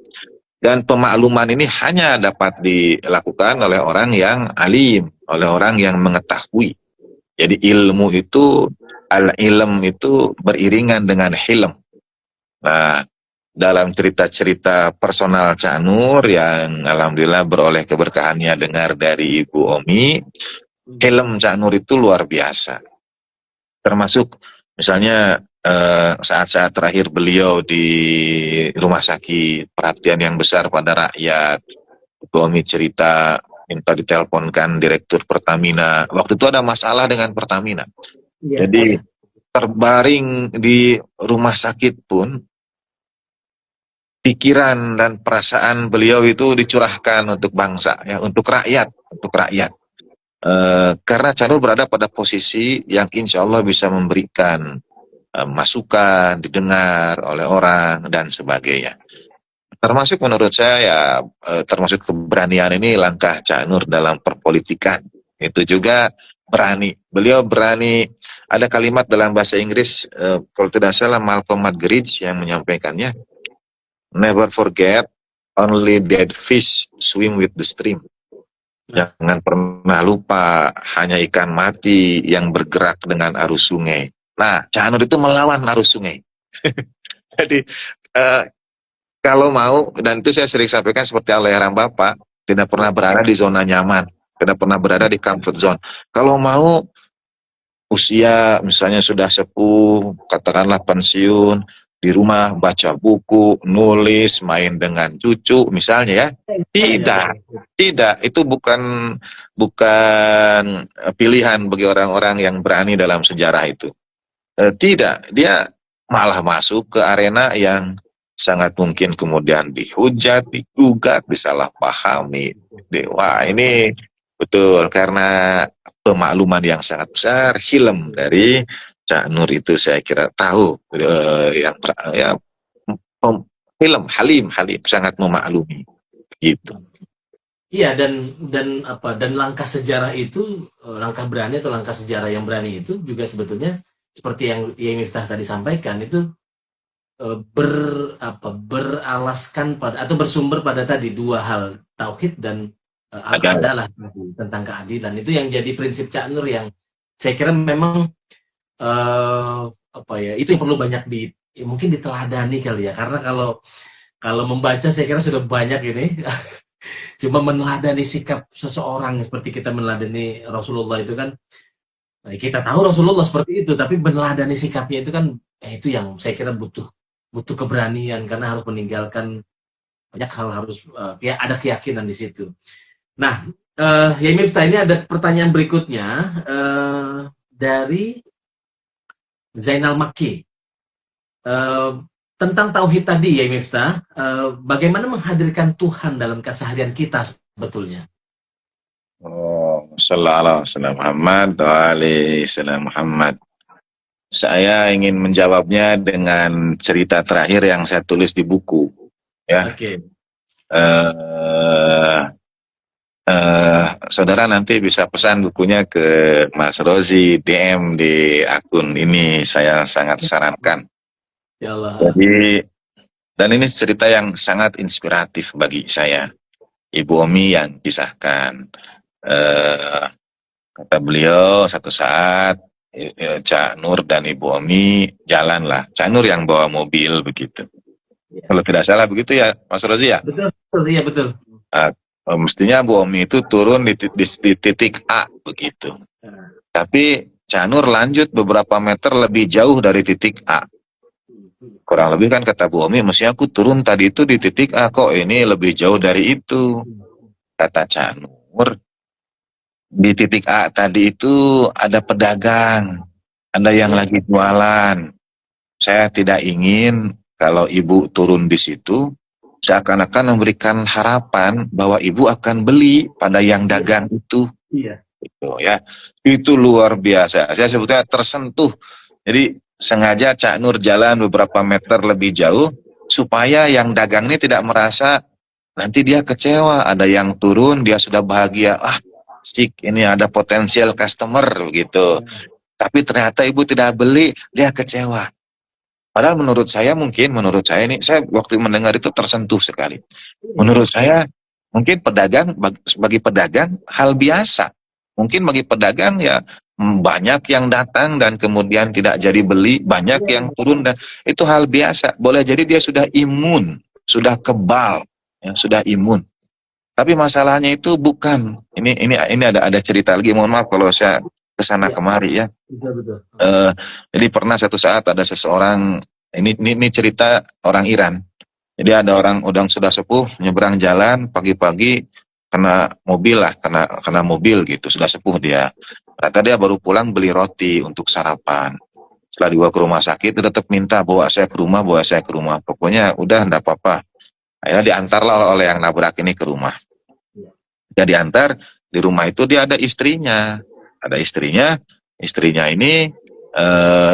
Dan pemakluman ini hanya dapat dilakukan oleh orang yang alim, oleh orang yang mengetahui. Jadi ilmu itu, al-ilm itu beriringan dengan hilm. Nah, dalam cerita-cerita personal Cak Nur yang alhamdulillah beroleh keberkahannya dengar dari Ibu Omi, hilm Cak Nur itu luar biasa. Termasuk misalnya saat-saat terakhir beliau di rumah sakit, perhatian yang besar pada rakyat. Ibu Omi cerita minta diteleponkan Direktur Pertamina. Waktu itu ada masalah dengan Pertamina. Jadi terbaring di rumah sakit pun, pikiran dan perasaan beliau itu dicurahkan untuk bangsa, ya, untuk rakyat. Karena Cak Nur berada pada posisi yang insya Allah bisa memberikan masukan, didengar oleh orang, dan sebagainya. Termasuk menurut saya, termasuk keberanian ini langkah Cak Nur dalam perpolitikan. Itu juga berani. Beliau berani, ada kalimat dalam bahasa Inggris, kalau tidak salah Malcolm Muggeridge yang menyampaikannya, never forget, only dead fish swim with the stream. Jangan pernah lupa, hanya ikan mati yang bergerak dengan arus sungai. Nah, Cak Nur itu melawan arus sungai. Jadi, kalau mau, dan itu saya sering sampaikan seperti Allahyarham Bapak, tidak pernah berada di zona nyaman, tidak pernah berada di comfort zone. Kalau mau, usia misalnya sudah sepuh, katakanlah pensiun, di rumah baca buku, nulis, main dengan cucu misalnya ya. Tidak, itu bukan pilihan bagi orang-orang yang berani dalam sejarah itu. Tidak, dia malah masuk ke arena yang sangat mungkin kemudian dihujat, digugat, disalahpahami. Wah, ini betul karena pemakluman yang sangat besar, hilm dari Cak Nur itu saya kira tahu hilm, halim sangat memaklumi gitu. Iya, dan langkah sejarah itu, langkah berani atau langkah sejarah yang berani itu juga sebetulnya seperti yang Miftah tadi sampaikan, itu beralaskan pada atau bersumber pada tadi dua hal, tauhid dan adalah tentang keadilan. Itu yang jadi prinsip Cak Nur yang saya kira memang itu yang perlu banyak mungkin diteladani kali ya, karena kalau membaca saya kira sudah banyak ini. Cuma meneladani sikap seseorang seperti kita meneladani Rasulullah itu kan, kita tahu Rasulullah seperti itu, tapi meneladani sikapnya itu kan, itu yang saya kira butuh keberanian, karena harus meninggalkan banyak hal, harus ya ada keyakinan di situ. Nah, ya Miftah, ini ada pertanyaan berikutnya dari Zainal Makki. Tentang tauhid tadi ya Miftah, bagaimana menghadirkan Tuhan dalam keseharian kita sebetulnya? Sallallahu alaihi Muhammad wa alaihi Muhammad. Saya ingin menjawabnya dengan cerita terakhir yang saya tulis di buku. Ya. Oke. Saudara nanti bisa pesan bukunya ke Mas Rozi, DM di akun ini, saya sangat sarankan. Ya Allah. Jadi, dan ini cerita yang sangat inspiratif bagi saya. Ibu Omi yang kisahkan. Eh, Kata beliau satu saat Cak Nur dan Ibu Omi jalan lah. Cak Nur yang bawa mobil begitu. Ya. Kalau tidak salah begitu ya, Mas Rozi ya. Betul, betul, iya betul. Mestinya Bu Omi itu turun di titik A begitu. Tapi Cak Nur lanjut beberapa meter lebih jauh dari titik A. Kurang lebih kan kata Bu Omi, mestinya aku turun tadi itu di titik A, kok ini lebih jauh dari itu. Kata Cak Nur, di titik A tadi itu ada pedagang, ada yang lagi jualan. Saya tidak ingin kalau ibu turun di situ, seakan-akan memberikan harapan bahwa ibu akan beli pada yang dagang itu. Iya. Itu ya, itu luar biasa. Saya sebutnya tersentuh. Jadi sengaja Cak Nur jalan beberapa meter lebih jauh supaya yang dagang ini tidak merasa nanti dia kecewa. Ada yang turun dia sudah bahagia. Sik, ini ada potensial customer begitu. Tapi ternyata ibu tidak beli, dia kecewa. Padahal menurut saya ini, saya waktu mendengar itu tersentuh sekali. Menurut saya, mungkin pedagang, bagi pedagang hal biasa. Mungkin bagi pedagang ya banyak yang datang dan kemudian tidak jadi beli, banyak yang turun dan itu hal biasa. Boleh jadi dia sudah imun, sudah kebal, ya, sudah imun. Tapi masalahnya itu bukan. Ini ada cerita lagi. Mohon maaf kalau saya kesana kemari ya. Betul. Jadi pernah satu saat ada seseorang. Ini cerita orang Iran. Jadi ada orang sudah sepuh nyebrang jalan pagi-pagi kena mobil lah, kena mobil gitu. Sudah sepuh dia. Ternyata dia baru pulang beli roti untuk sarapan. Setelah dibawa ke rumah sakit, dia tetap minta bawa saya ke rumah. Pokoknya udah enggak apa-apa. Akhirnya diantarlah oleh yang nabrak ini ke rumah. Dia diantar, di rumah itu dia ada istrinya. Istrinya ini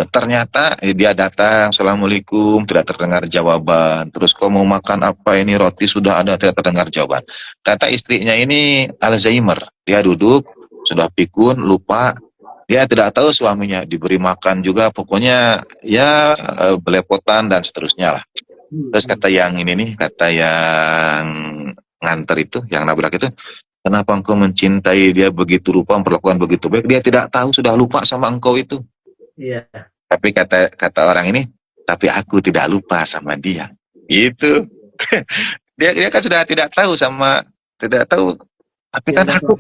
ternyata dia datang, Assalamualaikum, tidak terdengar jawaban. Terus kau mau makan apa, ini roti sudah ada, tidak terdengar jawaban. Ternyata istrinya ini Alzheimer. Dia duduk, sudah pikun, lupa. Dia tidak tahu suaminya diberi makan juga, pokoknya ya belepotan dan seterusnya lah. Terus kata yang nganter itu, yang nabrak itu, kenapa engkau mencintai dia begitu rupa, memperlakukan begitu baik, dia tidak tahu, sudah lupa sama engkau itu. Iya. Tapi kata orang ini, tapi aku tidak lupa sama dia. Gitu. dia kan sudah tidak tahu, tapi kan aku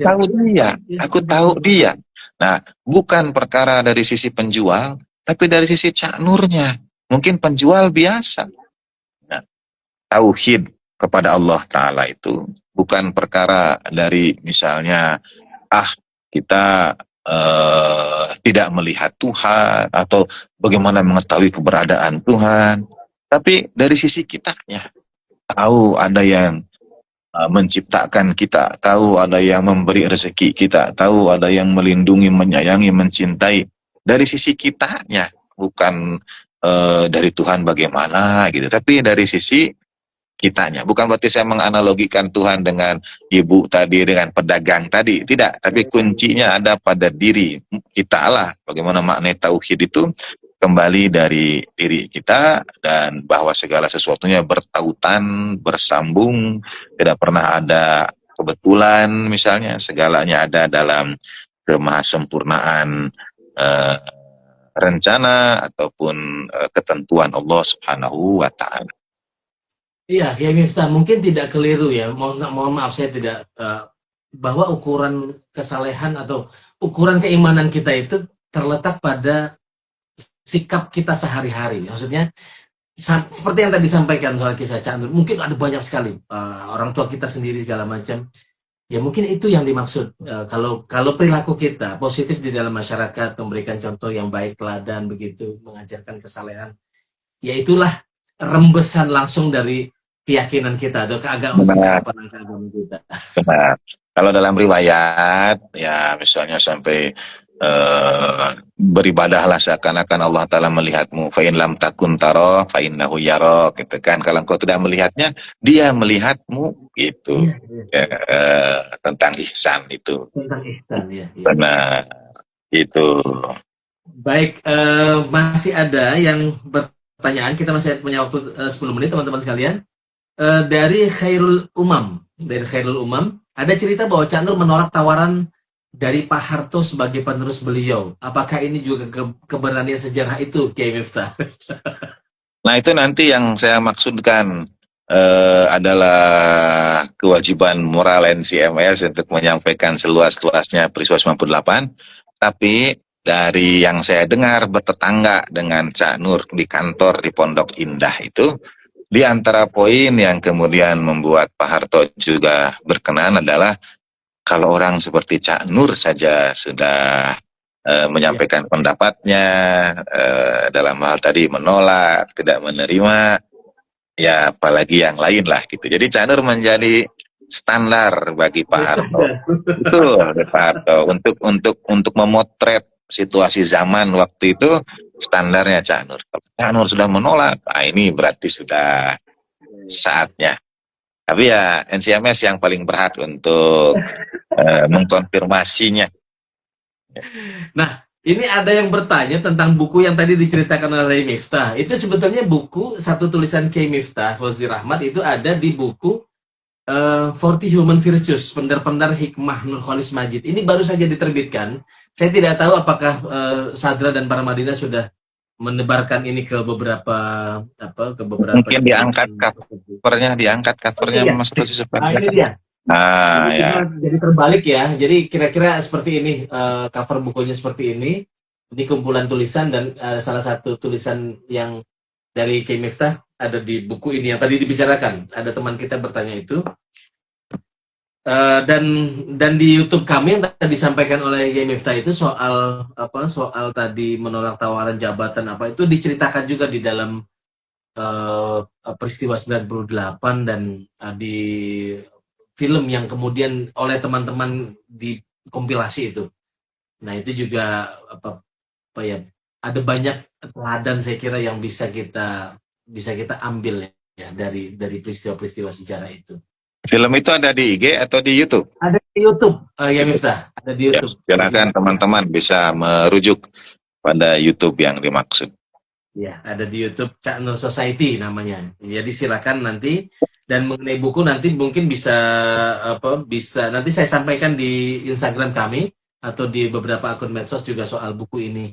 tahu dia. Nah, bukan perkara dari sisi penjual, tapi dari sisi Cak Nurnya. Mungkin penjual biasa. Nah, tauhid kepada Allah Ta'ala itu bukan perkara dari misalnya kita tidak melihat Tuhan atau bagaimana mengetahui keberadaan Tuhan, tapi dari sisi kitanya tahu ada yang menciptakan kita, tahu ada yang memberi rezeki kita, tahu ada yang melindungi, menyayangi, mencintai. Dari sisi kitanya, bukan dari Tuhan bagaimana gitu, tapi dari sisi kitanya. Bukan berarti saya menganalogikan Tuhan dengan ibu tadi, dengan pedagang tadi, tidak. Tapi kuncinya ada pada diri kita lah. Bagaimana makna tauhid itu kembali dari diri kita, dan bahwa segala sesuatunya bertautan, bersambung, tidak pernah ada kebetulan misalnya, segalanya ada dalam kemahasempurnaan rencana ataupun ketentuan Allah Subhanahu wa Ta'ala. Iya, ya Miftah, mungkin tidak keliru ya. Mohon maaf saya tidak bahwa ukuran kesalehan atau ukuran keimanan kita itu terletak pada sikap kita sehari-hari. Maksudnya seperti yang tadi disampaikan soal kisah Cak Nur, mungkin ada banyak sekali orang tua kita sendiri segala macam. Ya mungkin itu yang dimaksud. Kalau perilaku kita positif di dalam masyarakat, memberikan contoh yang baik, teladan begitu, mengajarkan kesalehan, ya itulah rembesan langsung dari keyakinan kita atau keagamaan kita. Benar. Kalau dalam riwayat, ya misalnya sampai beribadahlah seakan-akan Allah Ta'ala melihatmu. Fa'in lam takun taro, fa'innahu yarok. Gitu kan. Kalau engkau tidak melihatnya, dia melihatmu. Gitu. Tentang ihsan itu. Tentang ihsan, ya. Benar. Itu. Baik, masih ada yang bertanyaan. Kita masih punya waktu 10 menit, teman-teman sekalian. Dari Khairul Umam, dari Khairul Umam, ada cerita bahwa Cak Nur menolak tawaran dari Pak Harto sebagai penerus beliau. Apakah ini juga keberanian sejarah itu, Kiai Miftah? Nah, itu nanti yang saya maksudkan adalah kewajiban moral NCMS untuk menyampaikan seluas-luasnya peristiwa 98. Tapi dari yang saya dengar bertetangga dengan Cak Nur di kantor di Pondok Indah itu, di antara poin yang kemudian membuat Pak Harto juga berkenan adalah kalau orang seperti Cak Nur saja sudah Ya. menyampaikan pendapatnya dalam hal tadi menolak, tidak menerima, ya apalagi yang lain lah gitu. Jadi Cak Nur menjadi standar bagi Pak Harto. Betul, Pak Harto. Untuk memotret situasi zaman waktu itu standarnya Cak Nur. Kalau Cak Nur sudah menolak, ini berarti sudah saatnya. Tapi ya NCMS yang paling berhak untuk mengkonfirmasinya. Nah, ini ada yang bertanya tentang buku yang tadi diceritakan oleh Miftah. Itu sebetulnya buku satu tulisan Kiai Miftah Fauzi Rahmat itu ada di buku 40 Human Virtues, pendar-pendar hikmah Nurholis Majid. Ini baru saja diterbitkan. Saya tidak tahu apakah Sadra dan para Madinah sudah menebarkan ini ke beberapa Mungkin diangkat institusi. covernya Iya. Mas Rosi Nah, ini sebentar. dia. Ini Ya. cuma jadi terbalik ya. Jadi kira-kira seperti ini, cover bukunya seperti ini. Ini kumpulan tulisan dan salah satu tulisan yang dari Kiai Miftah ada di buku ini yang tadi dibicarakan. Ada teman kita bertanya itu. Dan di YouTube kami yang tadi disampaikan oleh Kiai Miftah itu soal tadi menolak tawaran jabatan apa itu diceritakan juga di dalam peristiwa 98 dan di film yang kemudian oleh teman-teman di kompilasi itu. Nah, itu juga apa ya? Ada banyak teladan saya kira yang bisa kita ambil ya dari peristiwa-peristiwa sejarah itu. Film itu ada di IG atau di YouTube? Ada di YouTube, ya Miftah. Ada di Ya, YouTube. silakan teman-teman bisa merujuk pada YouTube yang dimaksud. Ya, ada di YouTube Cak Nur Society namanya. Jadi silakan nanti, dan mengenai buku nanti mungkin bisa nanti saya sampaikan di Instagram kami atau di beberapa akun medsos juga soal buku ini.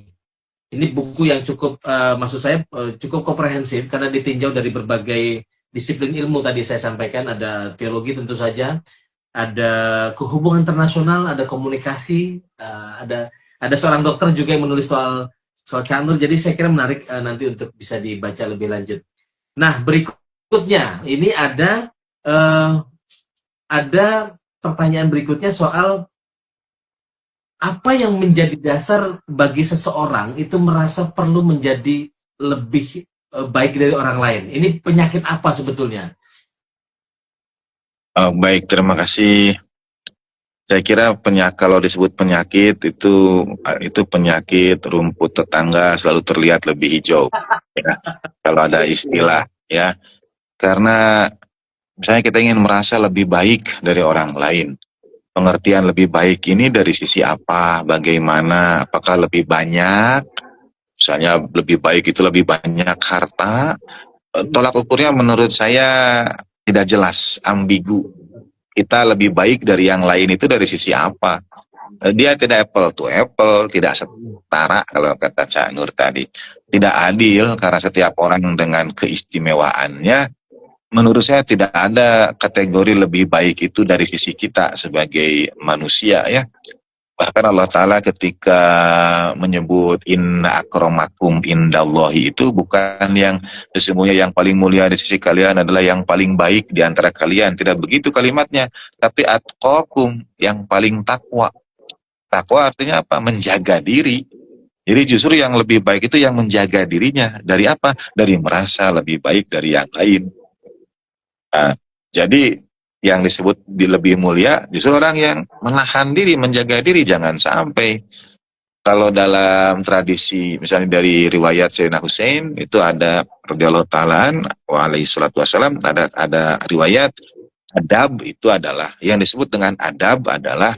Ini buku yang cukup maksud saya cukup komprehensif karena ditinjau dari berbagai disiplin ilmu tadi saya sampaikan, ada teologi tentu saja, ada hubungan internasional, ada komunikasi, ada seorang dokter juga yang menulis soal Cak Nur. Jadi saya kira menarik nanti untuk bisa dibaca lebih lanjut. Nah, berikutnya ini ada pertanyaan berikutnya soal apa yang menjadi dasar bagi seseorang itu merasa perlu menjadi lebih baik dari orang lain. Ini penyakit apa sebetulnya? Baik, terima kasih. Saya kira kalau disebut penyakit itu penyakit rumput tetangga selalu terlihat lebih hijau. Ya. Kalau ada istilah ya, karena misalnya kita ingin merasa lebih baik dari orang lain. Pengertian lebih baik ini dari sisi apa, bagaimana, apakah lebih banyak, misalnya lebih baik itu lebih banyak harta, tolak ukurnya menurut saya tidak jelas, ambigu. Kita lebih baik dari yang lain itu dari sisi apa? Dia tidak apple to apple, tidak setara kalau kata Cak Nur tadi. Tidak adil karena setiap orang dengan keistimewaannya, menurut saya tidak ada kategori lebih baik itu dari sisi kita sebagai manusia ya. Bahkan Allah Ta'ala ketika menyebut inna akramakum indallahi itu bukan yang sesungguhnya yang paling mulia di sisi kalian adalah yang paling baik di antara kalian. Tidak begitu kalimatnya. Tapi atqakum, yang paling takwa. Takwa artinya apa? Menjaga diri. Jadi justru yang lebih baik itu yang menjaga dirinya. Dari apa? Dari merasa lebih baik dari yang lain. Nah, jadi yang disebut lebih mulia justru orang yang menahan diri, menjaga diri. Jangan sampai kalau dalam tradisi misalnya dari riwayat Sayyidina Hussein itu ada radhiyallahu ta'ala alaihi salatu wassalam, ada riwayat adab itu adalah yang disebut dengan adab adalah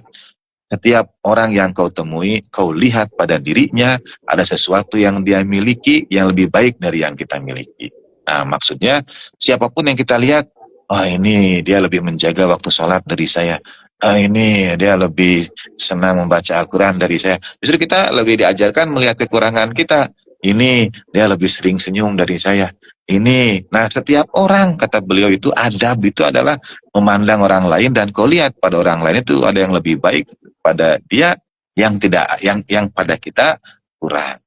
setiap orang yang kau temui, kau lihat pada dirinya ada sesuatu yang dia miliki yang lebih baik dari yang kita miliki. Nah, maksudnya siapapun yang kita lihat oh ini dia lebih menjaga waktu sholat dari saya. Ini dia lebih senang membaca Al-Quran dari saya. Justru kita lebih diajarkan melihat kekurangan kita. Ini dia lebih sering senyum dari saya. Ini, nah setiap orang kata beliau itu adab itu adalah memandang orang lain dan kau lihat pada orang lain itu ada yang lebih baik pada dia yang tidak yang pada kita kurang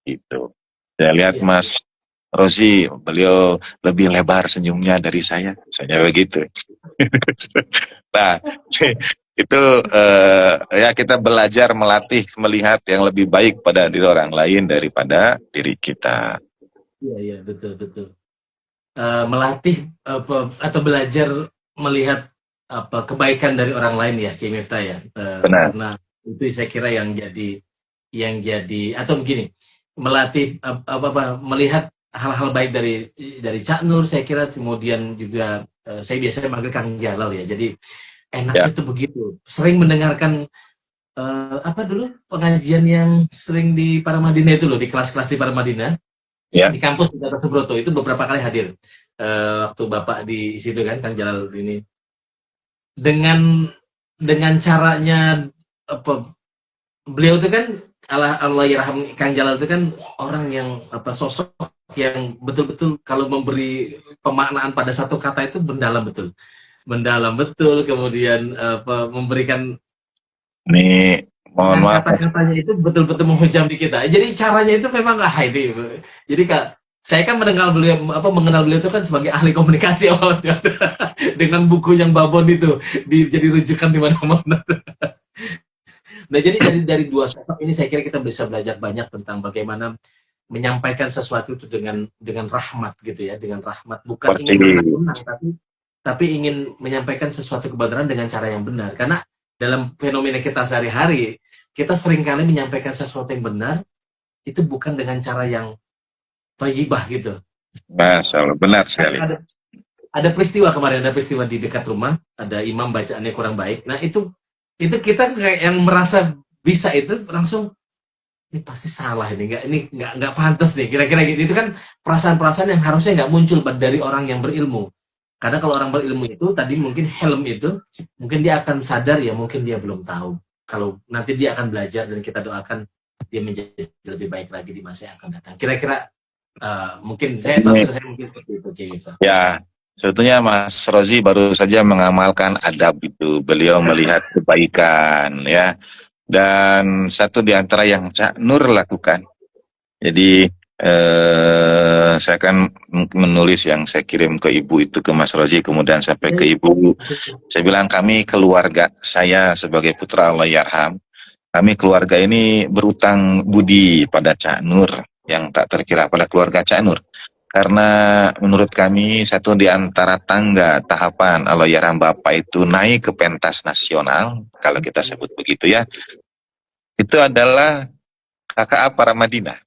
gitu. Saya lihat Iya, Mas Rozi, beliau lebih lebar senyumnya dari saya, misalnya begitu. Nah, itu ya kita belajar melatih melihat yang lebih baik pada diri orang lain daripada diri kita. iya, iya, betul, betul. Melatih atau belajar melihat apa kebaikan dari orang lain ya, Ki Miftah ya. Benar. Karena itu saya kira yang jadi atau begini, melatih melihat hal-hal baik dari Cak Nur saya kira, kemudian juga saya biasanya manggil Kang Jalal ya. Jadi Ya, enaknya tuh begitu. Sering mendengarkan apa dulu pengajian yang sering di Paramadina itu loh, di kelas-kelas di Paramadina, ya. di kampus di Gatot Subroto itu beberapa kali hadir waktu Bapak di situ kan, Kang Jalal ini dengan caranya apa, beliau itu kan Allah yarham Kang Jalal itu kan orang yang apa sosok yang betul-betul kalau memberi pemaknaan pada satu kata itu mendalam betul, kemudian apa, memberikan Nih, mohon dengan maaf Mas. kata-katanya itu betul-betul menghujam di kita. Jadi caranya itu memang itu. Jadi Kak, saya kan mengenal beliau itu kan sebagai ahli komunikasi awalnya. Dengan buku yang babon itu jadi rujukan di mana-mana. Nah, jadi dari dua sosok ini saya kira kita bisa belajar banyak tentang bagaimana menyampaikan sesuatu itu dengan rahmat gitu ya, dengan rahmat, bukan Seperti ingin menang-menang, tapi ingin menyampaikan sesuatu kebenaran dengan cara yang benar. Karena dalam fenomena kita sehari-hari, kita seringkali menyampaikan sesuatu yang benar itu bukan dengan cara yang thayyibah gitu. masalah benar Kan sekali. ada peristiwa kemarin, ada peristiwa di dekat rumah, ada imam bacaannya kurang baik. Nah, itu kita kayak yang merasa bisa itu langsung ini pasti salah, ini nggak pantas nih, kira-kira gitu. Itu kan perasaan-perasaan yang harusnya nggak muncul dari orang yang berilmu. Karena kalau orang berilmu itu tadi mungkin helm itu mungkin dia akan sadar ya, mungkin dia belum tahu. Kalau nanti dia akan belajar dan kita doakan dia menjadi lebih baik lagi di masa yang akan datang. Kira-kira mungkin saya Ini tafsir saya mungkin seperti itu, Kiai. ya, sebetulnya Mas Rozi baru saja mengamalkan adab itu. Beliau melihat kebaikan ya. Dan satu di antara yang Cak Nur lakukan. Jadi saya kan menulis yang saya kirim ke ibu itu ke Mas Rozi, kemudian sampai ke ibu. Saya bilang kami keluarga saya sebagai putra Allah Yarham, kami keluarga ini berutang budi pada Cak Nur yang tak terkira pada keluarga Cak Nur. Karena menurut kami satu di antara tangga tahapan Allah Yarham Bapak itu naik ke pentas nasional, kalau kita sebut begitu ya, itu adalah KKA Paramadina.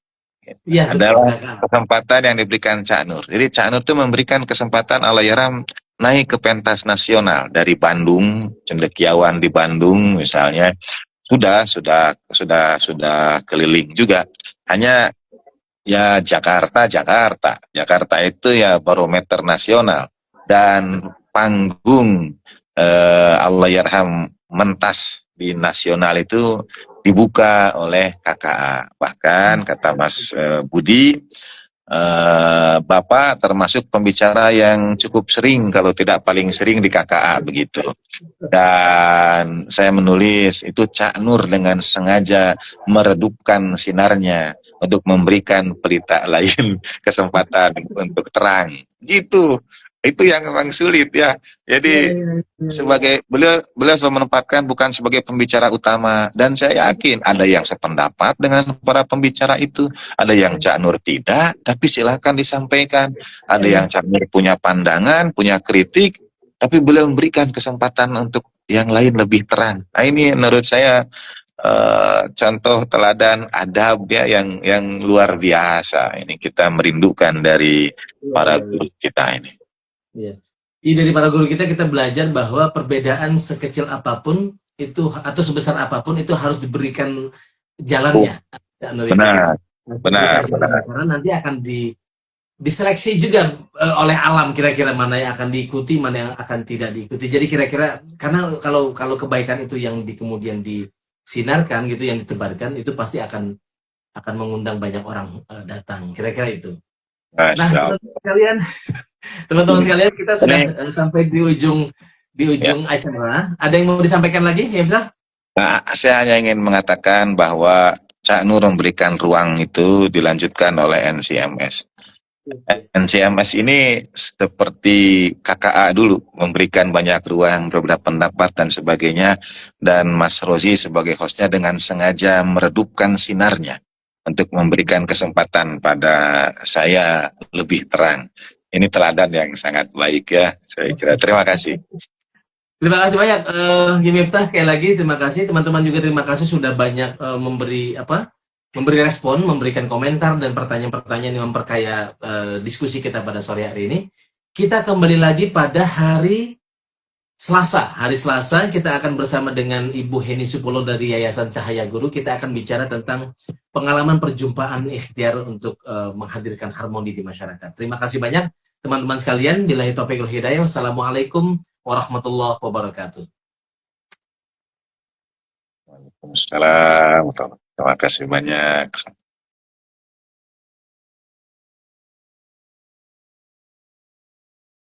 Iya betul Adalah kakak. kesempatan yang diberikan Cak Nur. Jadi Cak Nur itu memberikan kesempatan Allahyarham naik ke pentas nasional dari Bandung, cendekiawan di Bandung misalnya, sudah keliling juga. Hanya ya Jakarta itu ya barometer nasional dan panggung Allahyarham mentas di nasional itu dibuka oleh KKA. Bahkan kata Mas Budi, Bapak termasuk pembicara yang cukup sering, kalau tidak paling sering di KKA begitu. Dan saya menulis itu Cak Nur dengan sengaja meredupkan sinarnya untuk memberikan pelita lain kesempatan untuk terang. Gitu. Itu yang memang sulit ya. Iya, Jadi iya, iya. sebagai beliau selalu menempatkan bukan sebagai pembicara utama, dan saya yakin ada yang sependapat dengan para pembicara itu, ada yang Cak Nur tidak, tapi silahkan disampaikan. Ada yang Cak Nur punya pandangan, punya kritik, tapi beliau memberikan kesempatan untuk yang lain lebih terang. Nah, ini menurut saya contoh teladan adab ya yang luar biasa. Ini kita merindukan dari Iya, para iya, iya. guru kita ini. Iya. Jadi dari para guru kita belajar bahwa perbedaan sekecil apapun itu atau sebesar apapun itu harus diberikan Oh, jalannya. Ya, Nur, itu. benar, Harus diberikan benar, jalannya benar. karena nanti akan diseleksi juga oleh alam kira-kira mana yang akan diikuti, mana yang akan tidak diikuti. Jadi kira-kira karena kalau kebaikan itu yang kemudian disinarkan gitu, yang ditebarkan itu pasti akan mengundang banyak orang datang. Kira-kira itu. Nah, Masya teman-teman Allah. sekalian, teman-teman sekalian kita sudah Ini sampai di ya, ujung acara. Ada yang mau disampaikan lagi, ya bisa? nah, saya hanya ingin mengatakan bahwa Cak Nur memberikan ruang itu dilanjutkan oleh NCMS. NCMS ini seperti KKA dulu, memberikan banyak ruang beberapa pendapat dan sebagainya, dan Mas Rozi sebagai hostnya dengan sengaja meredupkan sinarnya untuk memberikan kesempatan pada saya lebih terang. Ini teladan yang sangat baik ya, saya kira. Terima kasih. Terima kasih banyak, Miftah, sekali lagi terima kasih. Teman-teman juga terima kasih sudah banyak memberi respon, memberikan komentar dan pertanyaan-pertanyaan yang memperkaya diskusi kita pada sore hari ini. Kita kembali lagi pada hari Selasa. Hari Selasa kita akan bersama dengan Ibu Heni Supulo dari Yayasan Cahaya Guru. Kita akan bicara tentang pengalaman perjumpaan ikhtiar untuk menghadirkan harmoni di masyarakat. Terima kasih banyak teman-teman sekalian. Billahi taufiq wal hidayah. Wassalamualaikum warahmatullahi wabarakatuh. Waalaikumsalam. Terima kasih banyak.